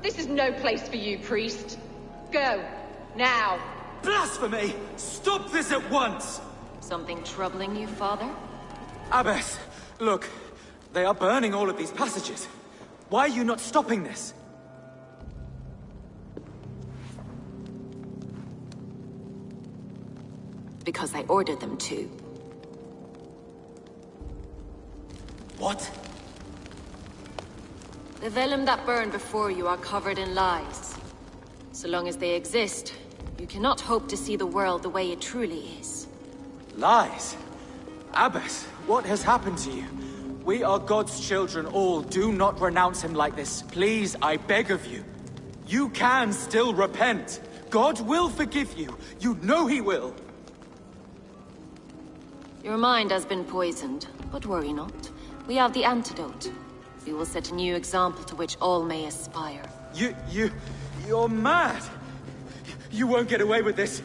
This is no place for you, priest. Go. Now. Blasphemy! Stop this at once! Something troubling you, father? Abbess, look. They are burning all of these passages. Why are you not stopping this? Because I ordered them to. What? The vellum that burned before you are covered in lies. So long as they exist, you cannot hope to see the world the way it truly is. Lies? Abbess, what has happened to you? We are God's children all. Do not renounce him like this. Please, I beg of you. You can still repent. God will forgive you. You know he will. Your mind has been poisoned, but worry not. We have the antidote. We will set a new example to which all may aspire. You're mad. You won't get away with this.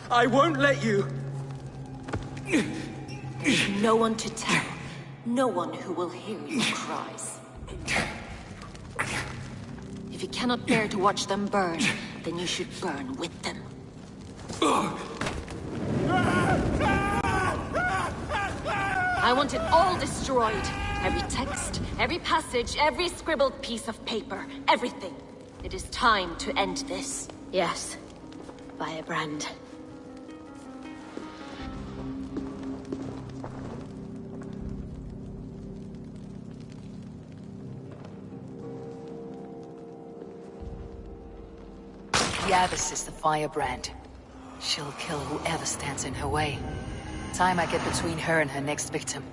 I won't let you. No one to tell. No one who will hear your cries. If you cannot bear to watch them burn, then you should burn with them. I want it all destroyed. Every text, every passage, every scribbled piece of paper. Everything. It is time to end this. Yes. Firebrand. The Abbess is the Firebrand. She'll kill whoever stands in her way. Time I get between her and her next victim.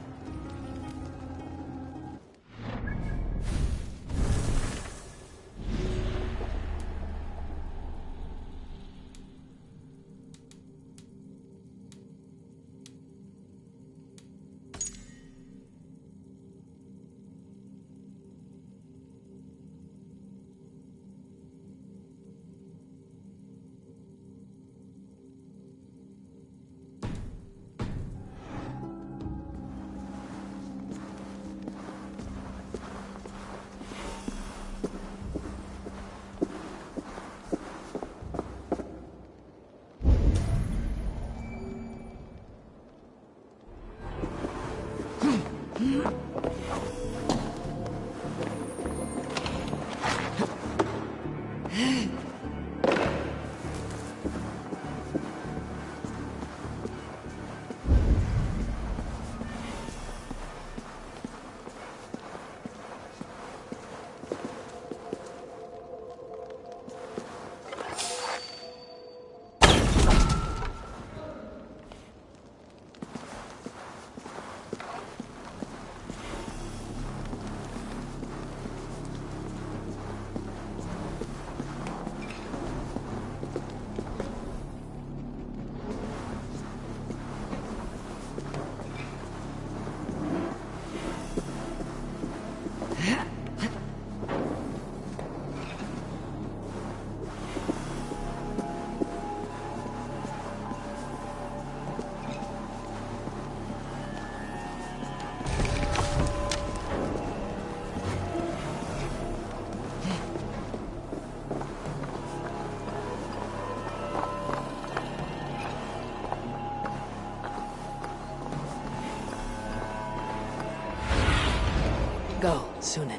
Go, Sunan.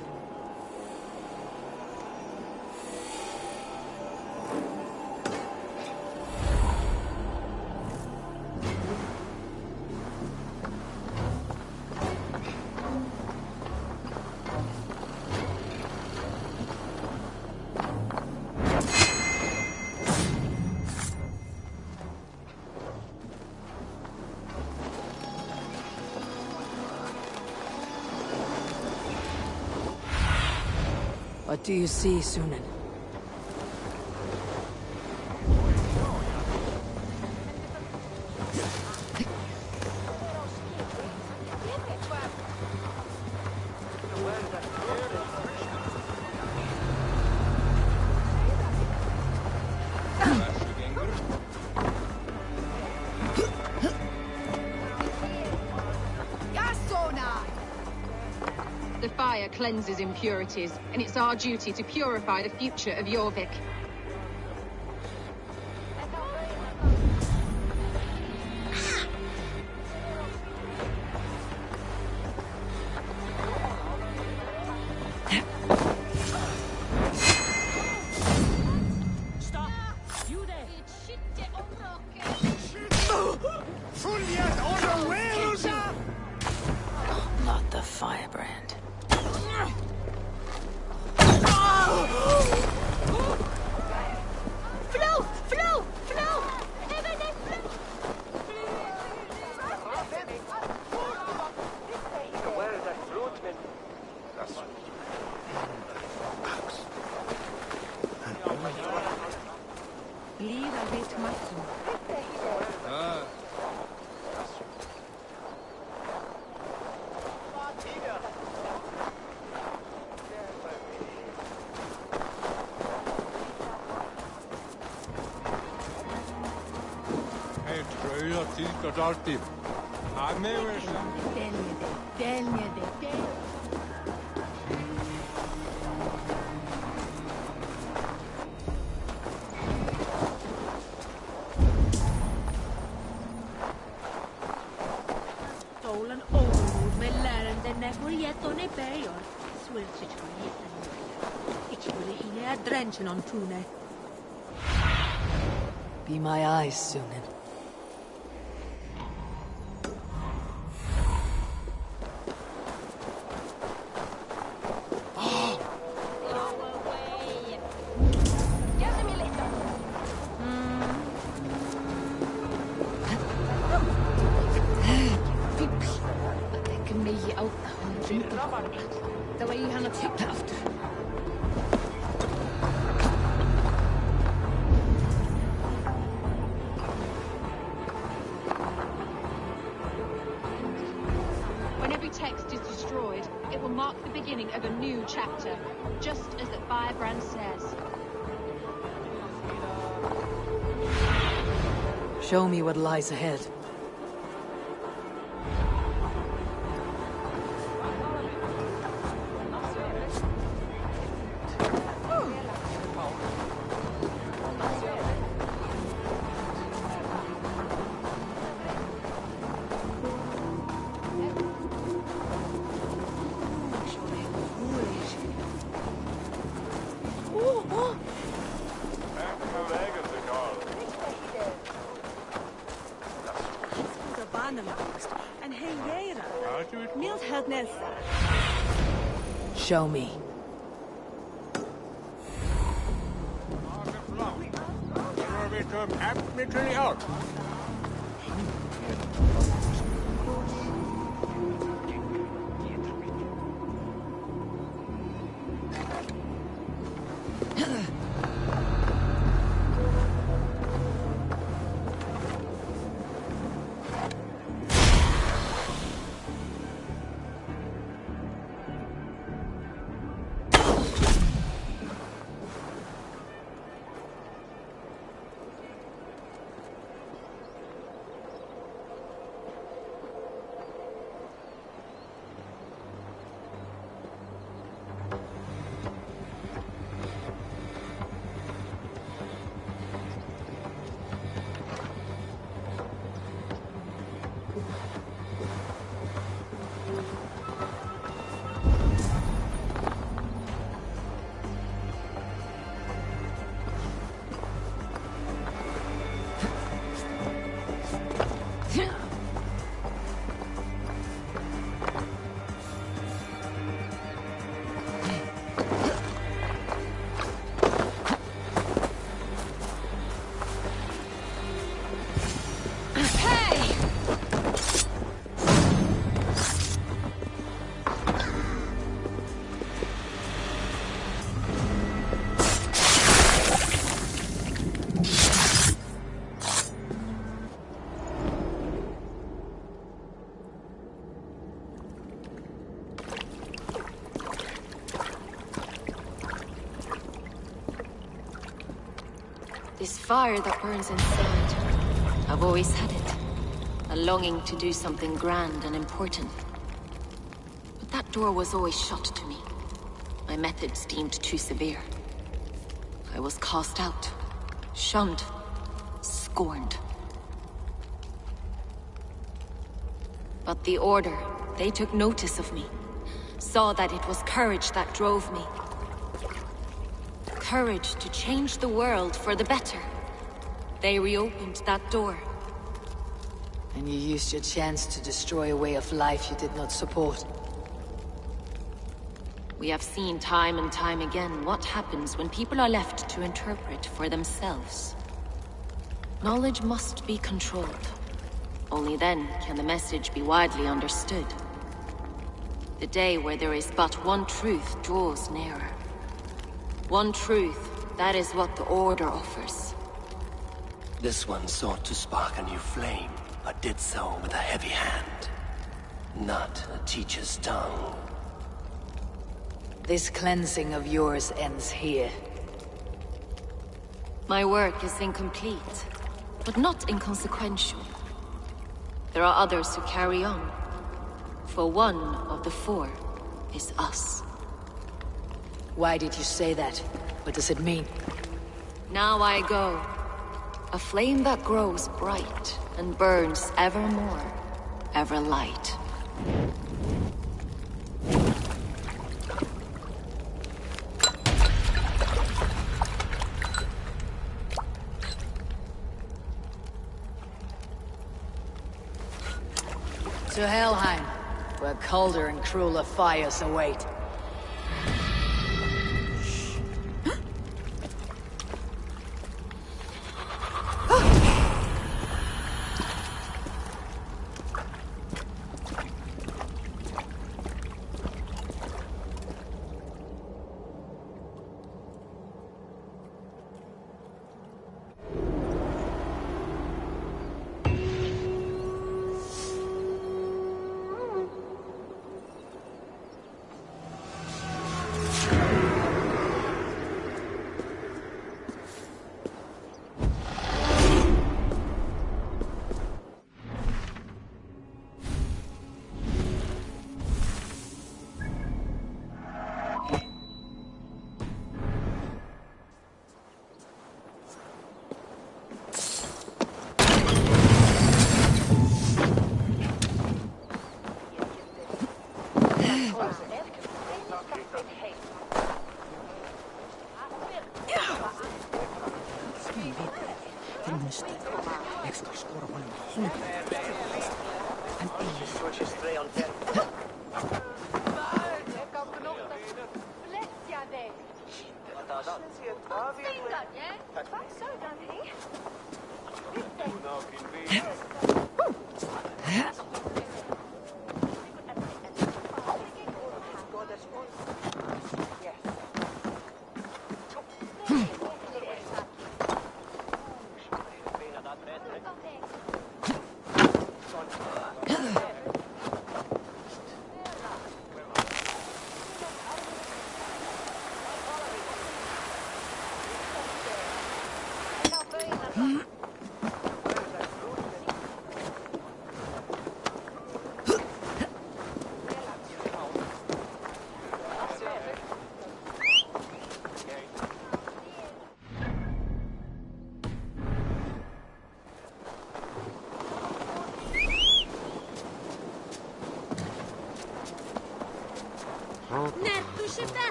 What do you see, Sunan? The fire cleanses impurities, and it's our duty to purify the future of Jorvik. Not the Firebrand. Líða veit mættum. Hej, tröja tidigt alltid. Han är väl så. Stolen overlord med läraren Negojetone Bayor. Swilchich for Yetan. Ichibuli hine adrenchen on Tune. Be my eyes, Sunan. When every text is destroyed, it will mark the beginning of a new chapter, just as the firebrand says. Show me what lies ahead. And Heyyo, Milt Helgnessa. Show me. This fire that burns inside, I've always had it. A longing to do something grand and important. But that door was always shut to me. My methods deemed too severe. I was cast out, shunned, scorned. But the Order, they took notice of me. Saw that it was courage that drove me. Courage to change the world for the better. They reopened that door. And you used your chance to destroy a way of life you did not support. We have seen time and time again what happens when people are left to interpret for themselves. Knowledge must be controlled. Only then can the message be widely understood. The day where there is but one truth draws nearer. One truth, that is what the Order offers. This one sought to spark a new flame, but did so with a heavy hand. Not a teacher's tongue. This cleansing of yours ends here. My work is incomplete, but not inconsequential. There are others who carry on. For one of the four is us. Why did you say that? What does it mean? Now I go. A flame that grows bright and burns ever more, ever light. To Helheim, where colder and crueler fires await.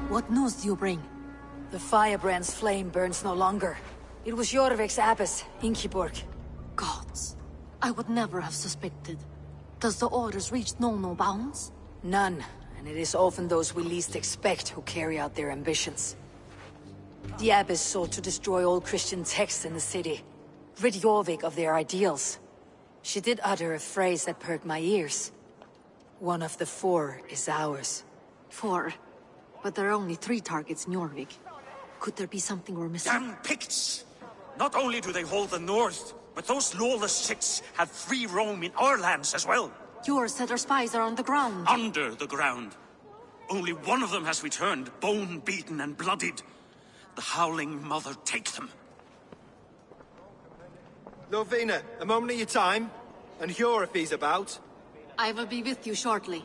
What news do you bring? The firebrand's flame burns no longer. It was Jorvik's abbess, Ingeborg. Gods, I would never have suspected. Does the orders reach no bounds? None, and it is often those we least expect who carry out their ambitions. The abbess sought to destroy all Christian texts in the city, rid Jorvik of their ideals. She did utter a phrase that perked my ears. One of the four is ours. 4? But there are only 3 targets in Jorvik. Could there be something we're missing? Damn Picts! Not only do they hold the north, but those lawless shits have free roam in our lands as well. Your said our spies are on the ground. Under the ground. Only one of them has returned, bone-beaten and bloodied. The Howling Mother take them. Lovina, a moment of your time. And Heyyo if he's about. I will be with you shortly.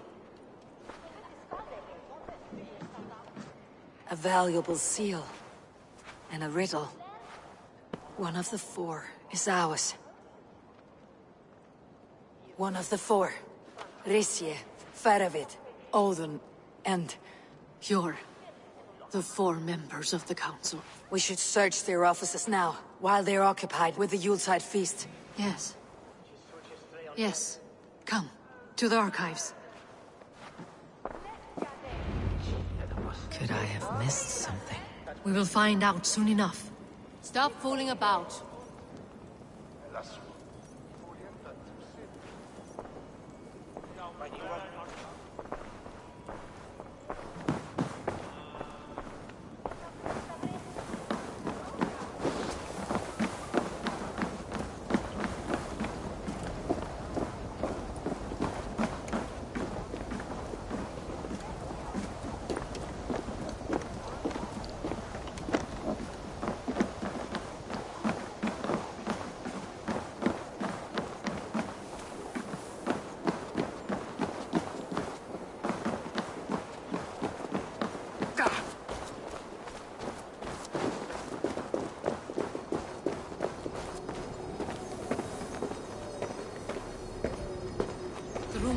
A valuable seal. And a riddle. One of the four is ours. One of the four. Risje, Faravid, Odin, and... Heyyo. The four members of the council. We should search their offices now, while they're occupied with the Yuletide feast. Yes. Yes. Come, to the archives. Could I have missed something? We will find out soon enough. Stop fooling about.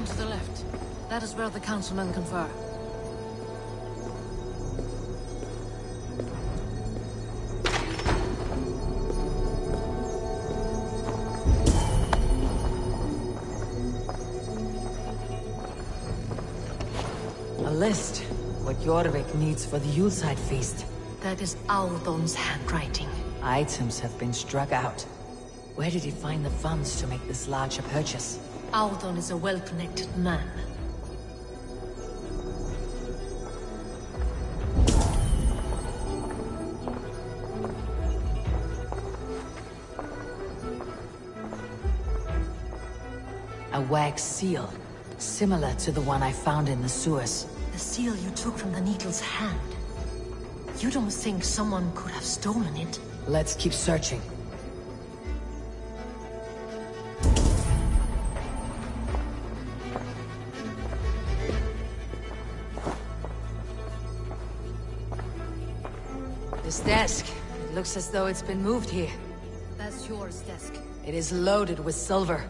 To the left. That is where the councilmen confer. A list. What Jorvik needs for the Yuletide feast. That is Audon's handwriting. Items have been struck out. Where did he find the funds to make this larger purchase? Audon is a well-connected man. A wax seal, similar to the one I found in the sewers. The seal you took from the Needle's hand. You don't think someone could have stolen it? Let's keep searching. This desk, it looks as though it's been moved here. That's yours, desk. It is loaded with silver.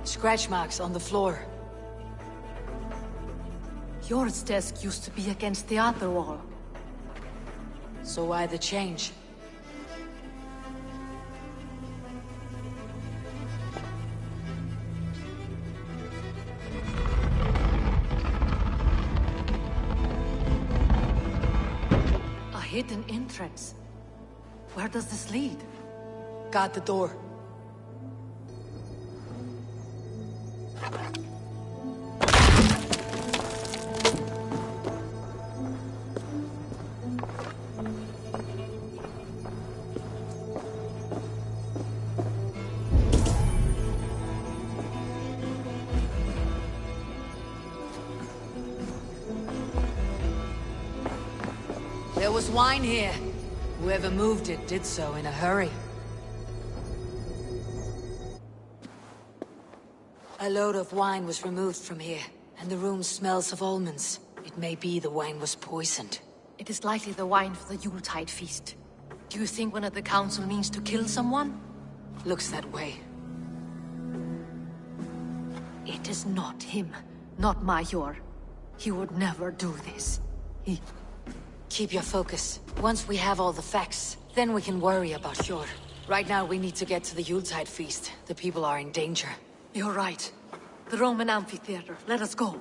Scratch marks on the floor. Yours desk used to be against the other wall. So why the change? A hidden entrance. Where does this lead? Guard the door. There was wine here. Whoever moved it did so in a hurry. A load of wine was removed from here, and the room smells of almonds. It may be the wine was poisoned. It is likely the wine for the Yuletide feast. Do you think one of the council means to kill someone? Looks that way. It is not him, not Major. He would never do this. Keep your focus. Once we have all the facts, then we can worry about Hjor. Right now we need to get to the Yuletide feast. The people are in danger. You're right. The Roman amphitheater. Let us go.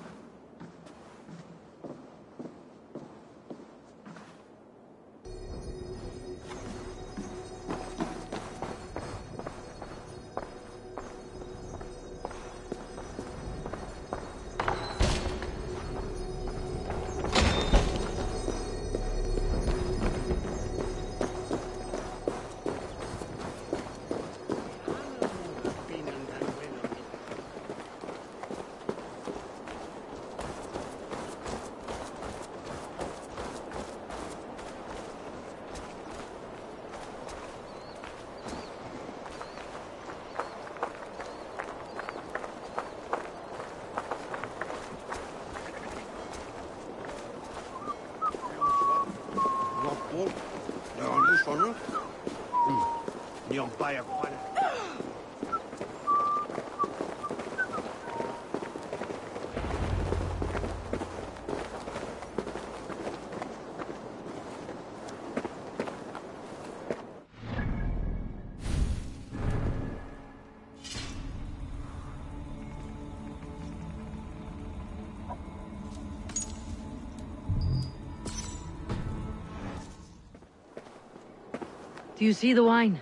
Do you see the wine?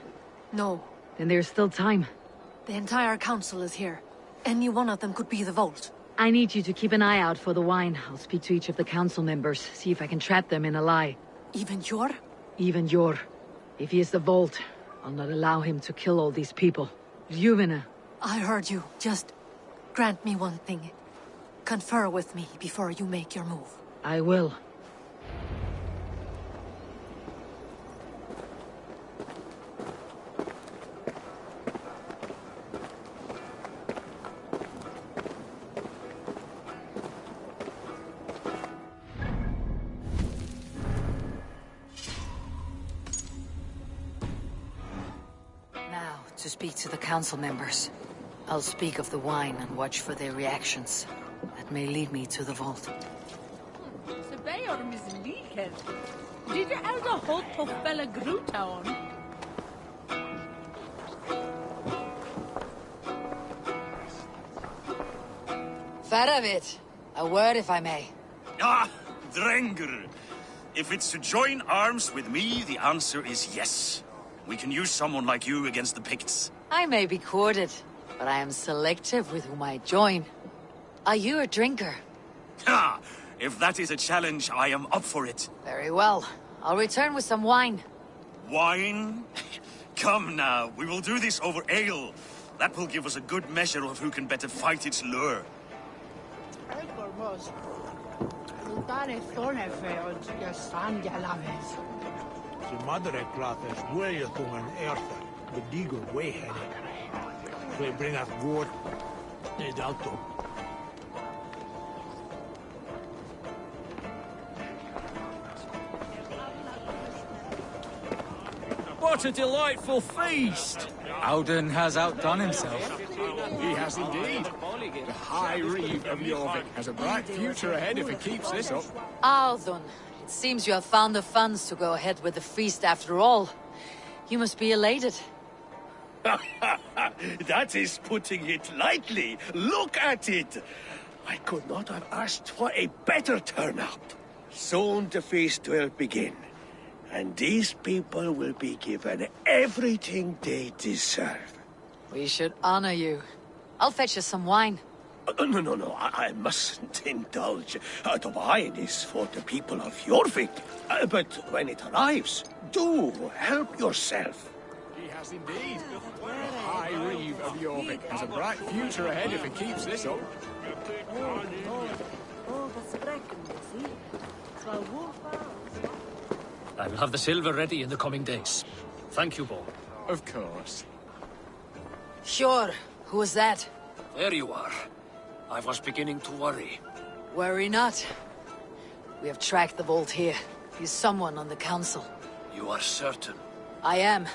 No. Then there's still time. The entire council is here. Any one of them could be the vault. I need you to keep an eye out for the wine. I'll speak to each of the council members, see if I can trap them in a lie. Even Jor? Even Jor. If he is the vault, I'll not allow him to kill all these people. Juvena. I heard you. Just grant me one thing. Confer with me before you make your move. I will. To speak to the council members. I'll speak of the wine and watch for their reactions. That may lead me to the vault. Did you elder hold på fella Grutown? Faravit, a word if I may. Ah, Drengr. If it's to join arms with me, the answer is yes. We can use someone like you against the Picts. I may be courted, but I am selective with whom I join. Are you a drinker? Ha! If that is a challenge, I am up for it. Very well. I'll return with some wine. Wine? Come now, we will do this over ale. That will give us a good measure of who can better fight its lure. Si madre klates vueljatungan erta, bedigo wehene. We bring us woord, is alto. What a delightful feast! Auden has outdone himself. He has indeed. The High Reeve of Jorvik has a bright future ahead if he keeps this up. Audun, it seems you have found the funds to go ahead with the feast after all. You must be elated. That is putting it lightly. Look at it! I could not have asked for a better turnout. Soon the feast will begin. And these people will be given everything they deserve. We should honor you. I'll fetch you some wine. No, I mustn't indulge. The wine is for the people of Jorvik. But when it arrives, do help yourself. He has indeed. The High Reeve of Jorvik has a bright future ahead if he keeps this up. I will have the silver ready in the coming days. Thank you, Bo. Of course. Sure. Who was that? There you are. I was beginning to worry. Worry not. We have tracked the vault here. He's someone on the council. You are certain? I am.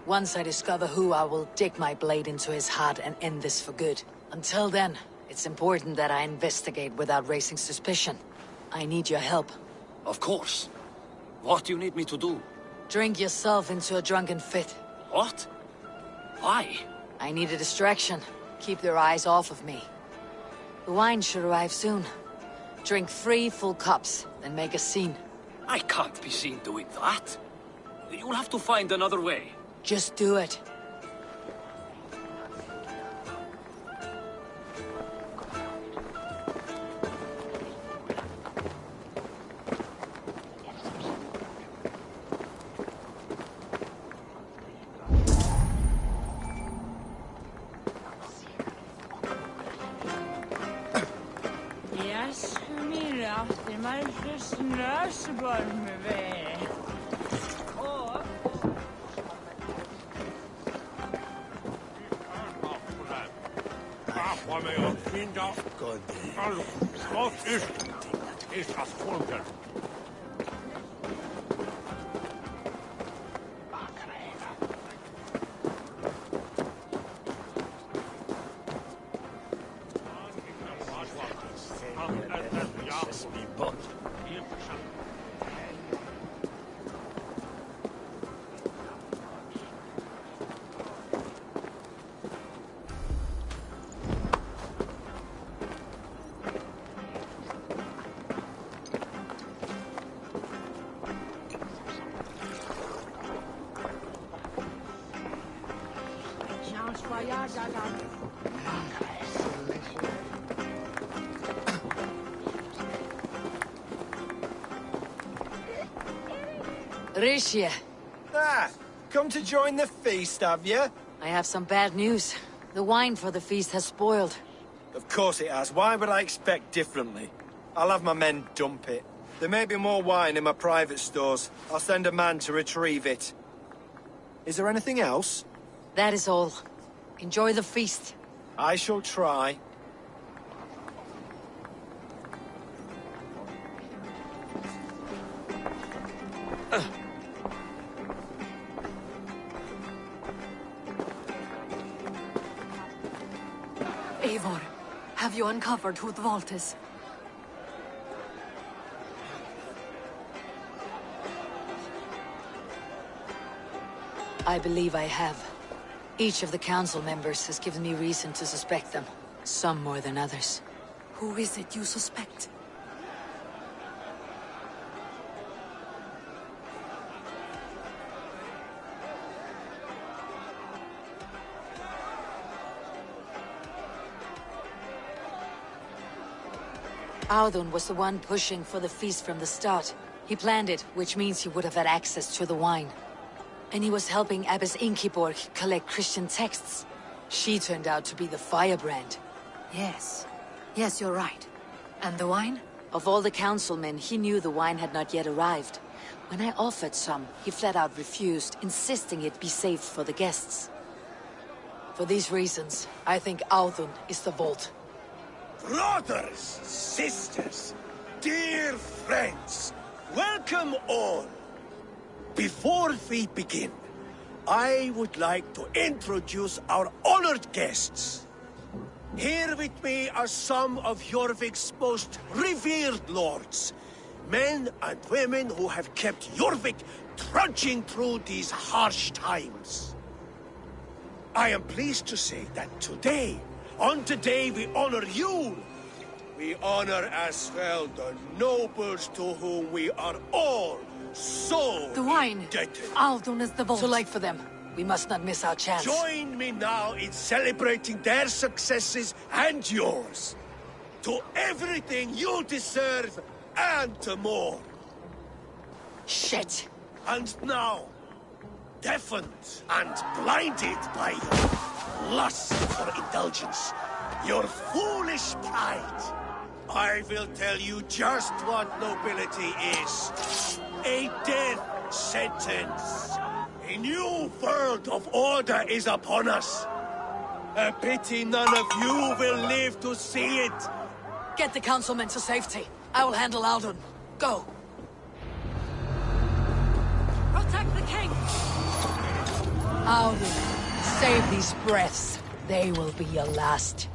Once I discover who, I will dig my blade into his heart and end this for good. Until then, it's important that I investigate without raising suspicion. I need your help. Of course. What do you need me to do? Drink yourself into a drunken fit. What? Why? I need a distraction. Keep their eyes off of me. The wine should arrive soon. Drink 3 full cups, then make a scene. I can't be seen doing that. You'll have to find another way. Just do it. but... Risha. Ah, come to join the feast, have you? I have some bad news. The wine for the feast has spoiled. Of course it has. Why would I expect differently? I'll have my men dump it. There may be more wine in my private stores. I'll send a man to retrieve it. Is there anything else? That is all. Enjoy the feast. I shall try. Eivor, have you uncovered who the vault is? I believe I have. Each of the council members has given me reason to suspect them. Some more than others. Who is it you suspect? Audun was the one pushing for the feast from the start. He planned it, which means he would have had access to the wine. And he was helping Abbess Ingeborg collect Christian texts. She turned out to be the firebrand. Yes. Yes, you're right. And the wine? Of all the councilmen, he knew the wine had not yet arrived. When I offered some, he flat out refused, insisting it be saved for the guests. For these reasons, I think Audun is the vault. Brothers, sisters, dear friends, welcome all. Before we begin, I would like to introduce our honored guests. Here with me are some of Jorvik's most revered lords, men and women who have kept Jorvik trudging through these harsh times. I am pleased to say that today, on the day we honor you, we honor as well the nobles to whom we are all so the wine. indebted. Audun is the vault. Too late for them. We must not miss our chance. Join me now in celebrating their successes and yours. To everything you deserve and more. Shit. And now, deafened and blinded by your lust for indulgence, your foolish pride, I will tell you just what nobility is. A death sentence. A new world of order is upon us. A pity none of you will live to see it. Get the councilmen to safety. I will handle Audun. Go. Protect the king! Audun, save these breaths. They will be your last.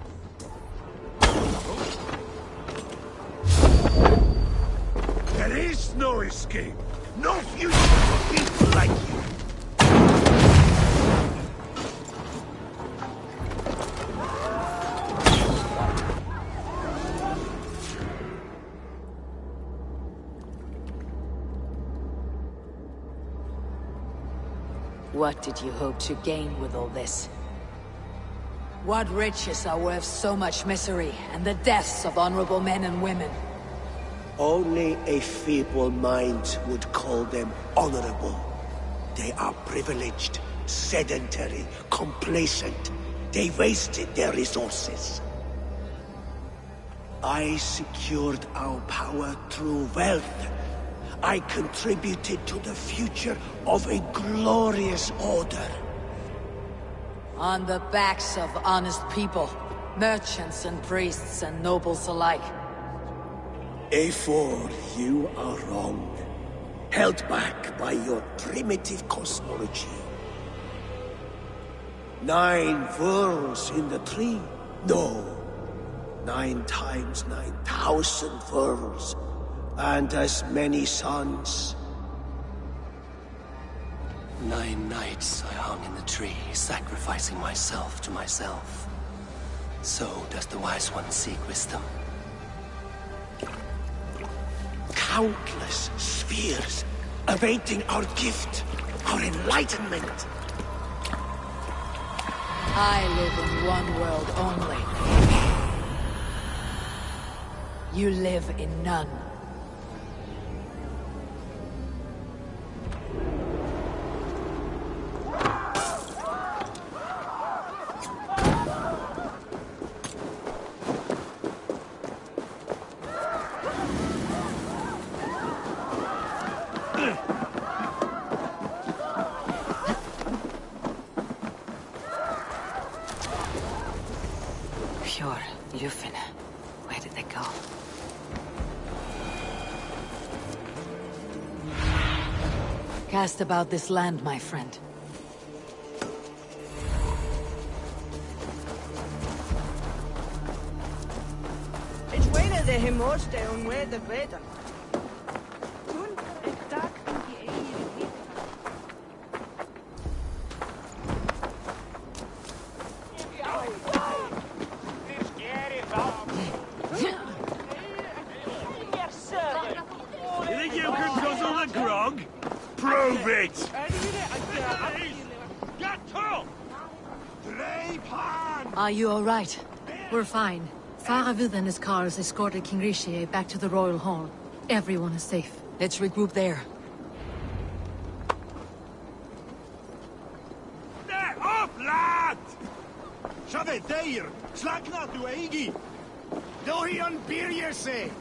There is no escape. No future for people like you. What did you hope to gain with all this? What riches are worth so much misery and the deaths of honorable men and women? Only a feeble mind would call them honorable. They are privileged, sedentary, complacent. They wasted their resources. I secured our power through wealth. I contributed to the future of a glorious order. On the backs of honest people, merchants and priests and nobles alike. Eivor, you are wrong. Held back by your primitive cosmology. 9 worlds in the tree? No. 9 times 9,000 worlds. and as many sons. 9 nights I hung in the tree, sacrificing myself to myself. So does the wise one seek wisdom. Countless spheres awaiting our gift, our enlightenment. I live in one world only. You live in none. Pure Lufin. Where did they go? Cast about this land, my friend. It's where the himoste on where the veda. You think you can guzzle the grog? Prove it! Are you all right? We're fine. Faravid and his cars escorted King Rishi back to the Royal Hall. Everyone is safe. Let's regroup there. Up, lad! Shove there! Slagna du eigi! Do he unbeer yourself?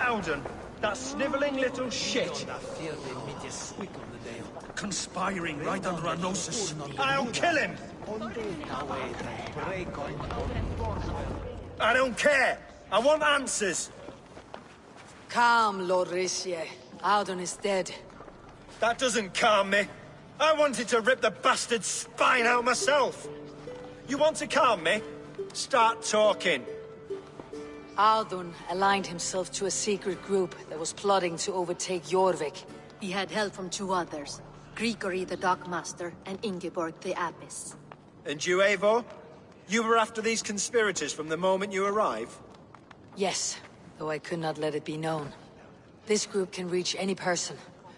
Alden, that snivelling little shit. Conspiring right under our noses. I'll kill him! I don't care! I want answers! Calm, Lord Rishi. Audun is dead. That doesn't calm me. I wanted to rip the bastard's spine out myself. You want to calm me? Start talking. Audun aligned himself to a secret group that was plotting to overtake Jorvik. He had help from 2 others. Grigory the Dockmaster and Ingeborg the Abbess. And you, Eivor? You were after these conspirators from the moment you arrived? Yes, though I could not let it be known. This group can reach any person,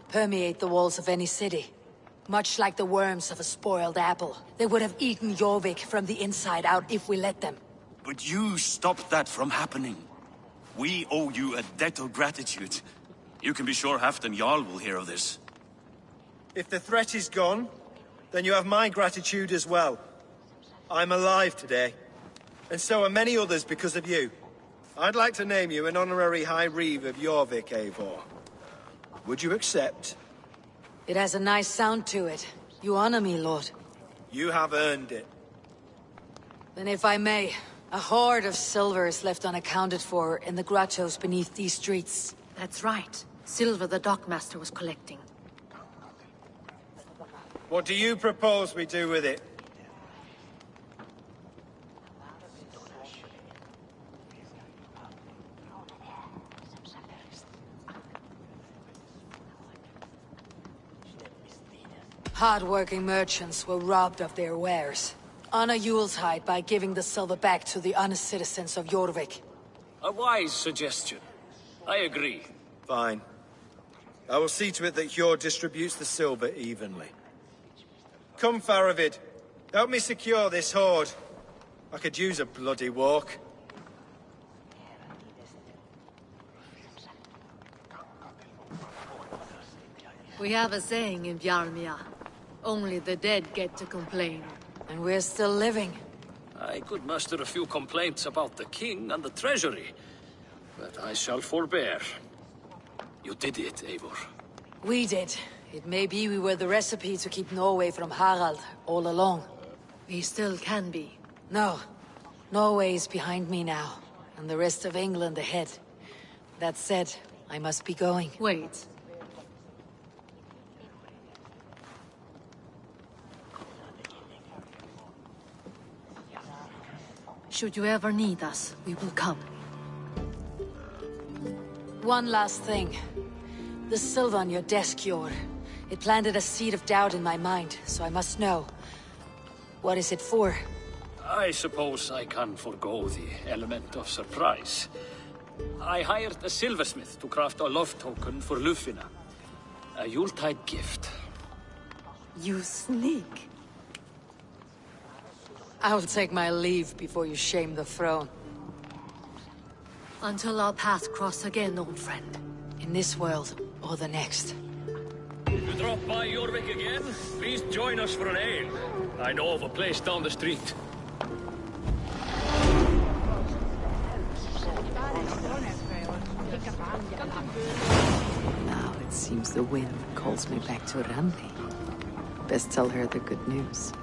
permeate the walls of any city. Much like the worms of a spoiled apple. They would have eaten Jorvik from the inside out if we let them. But you stopped that from happening. We owe you a debt of gratitude. You can be sure Halfdan Jarl will hear of this. If the threat is gone, then you have my gratitude as well. I'm alive today. And so are many others because of you. I'd like to name you an honorary High Reeve of Jorvik, Eivor. Would you accept? It has a nice sound to it. You honor me, Lord. You have earned it. Then if I may, a hoard of silver is left unaccounted for in the grottos beneath these streets. That's right. Silver the Dockmaster was collecting. What do you propose we do with it? Hard-working merchants were robbed of their wares. Honor Yuletide by giving the silver back to the honest citizens of Jorvik. A wise suggestion. I agree. Fine. I will see to it that Hjord distributes the silver evenly. Come, Faravid. Help me secure this hoard. I could use a bloody walk. We have a saying in Bjarmia. Only the dead get to complain. And we're still living. I could muster a few complaints about the king and the treasury, but I shall forbear. You did it, Eivor. We did. It may be we were the recipe to keep Norway from Harald all along. We still can be. No. Norway is behind me now, and the rest of England ahead. That said, I must be going. Wait. Should you ever need us, we will come. One last thing. The silver on your desk, Jor. It planted a seed of doubt in my mind, so I must know. What is it for? I suppose I can forgo the element of surprise. I hired a silversmith to craft a love token for Lufina. A Yuletide gift. You sneak. I'll take my leave before you shame the throne. Until our paths cross again, old friend. In this world, or the next. If you drop by Jorvik again, please join us for an ale. I know of a place down the street. Now it seems the wind calls me back to Randi. Best tell her the good news.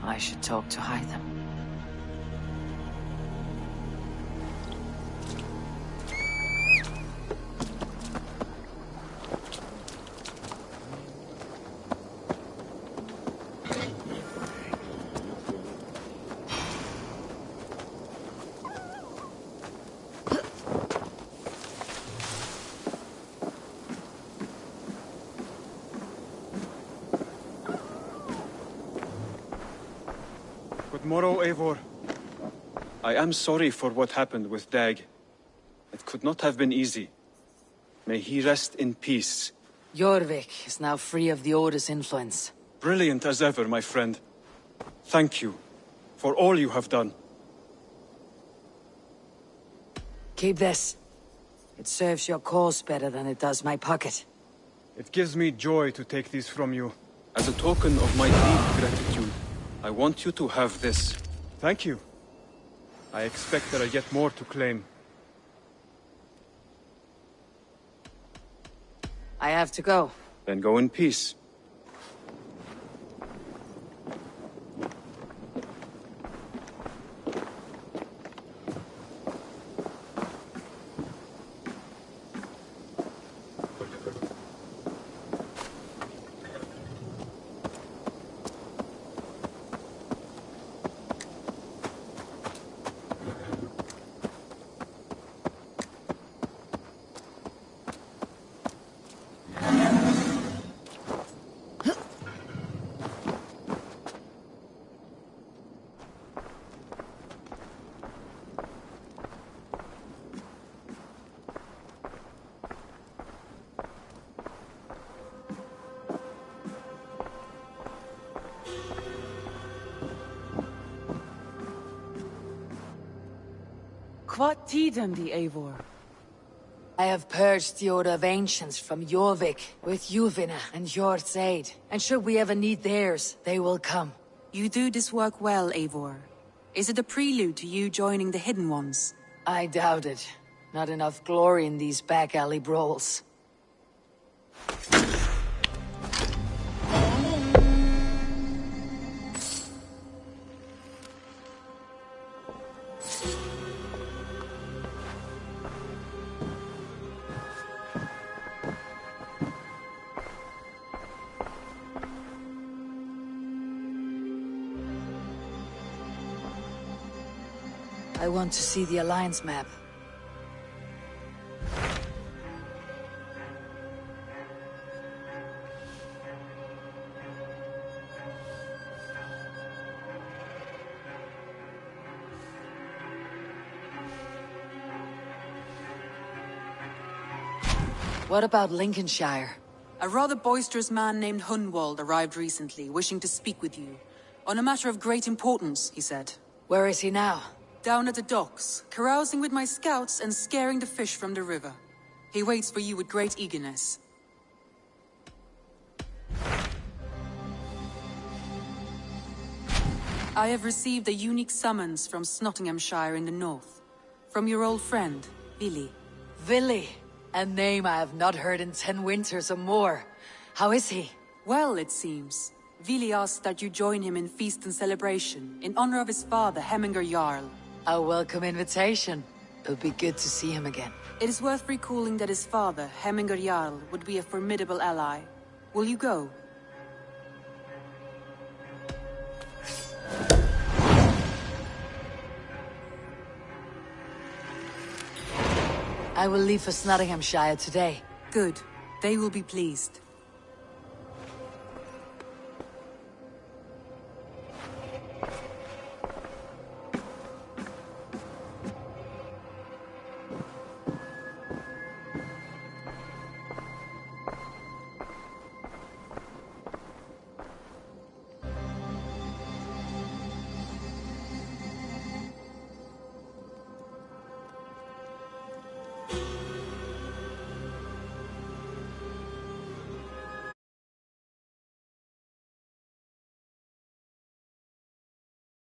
I should talk to Hytham. Good morrow, Eivor. I am sorry for what happened with Dag. It could not have been easy. May he rest in peace. Jorvik is now free of the Order's influence. Brilliant as ever, my friend. Thank you for all you have done. Keep this. It serves your cause better than it does my pocket. It gives me joy to take these from you. As a token of my deep gratitude, I want you to have this. Thank you. I expect there are yet more to claim. I have to go. Then go in peace. What tidum die Eivor? I have purged the Order of Ancients from Jorvik with Juvina and Jort's aid. And should we ever need theirs, they will come. You do this work well, Eivor. Is it a prelude to you joining the Hidden Ones? I doubt it. Not enough glory in these back alley brawls. I want to see the Alliance map. What about Lincolnshire? A rather boisterous man named Hunwald arrived recently, wishing to speak with you. On a matter of great importance, he said. Where is he now? Down at the docks, carousing with my scouts and scaring the fish from the river. He waits for you with great eagerness. I have received a unique summons from Nottinghamshire in the north. From your old friend, Vili. Vili? A name I have not heard in 10 winters or more. How is he? Well, it seems. Vili asked that you join him in feast and celebration, in honor of his father, Hemminger Jarl. A welcome invitation. It would be good to see him again. It is worth recalling that his father, Hemminger Jarl, would be a formidable ally. Will you go? I will leave for Nottinghamshire today. Good. They will be pleased.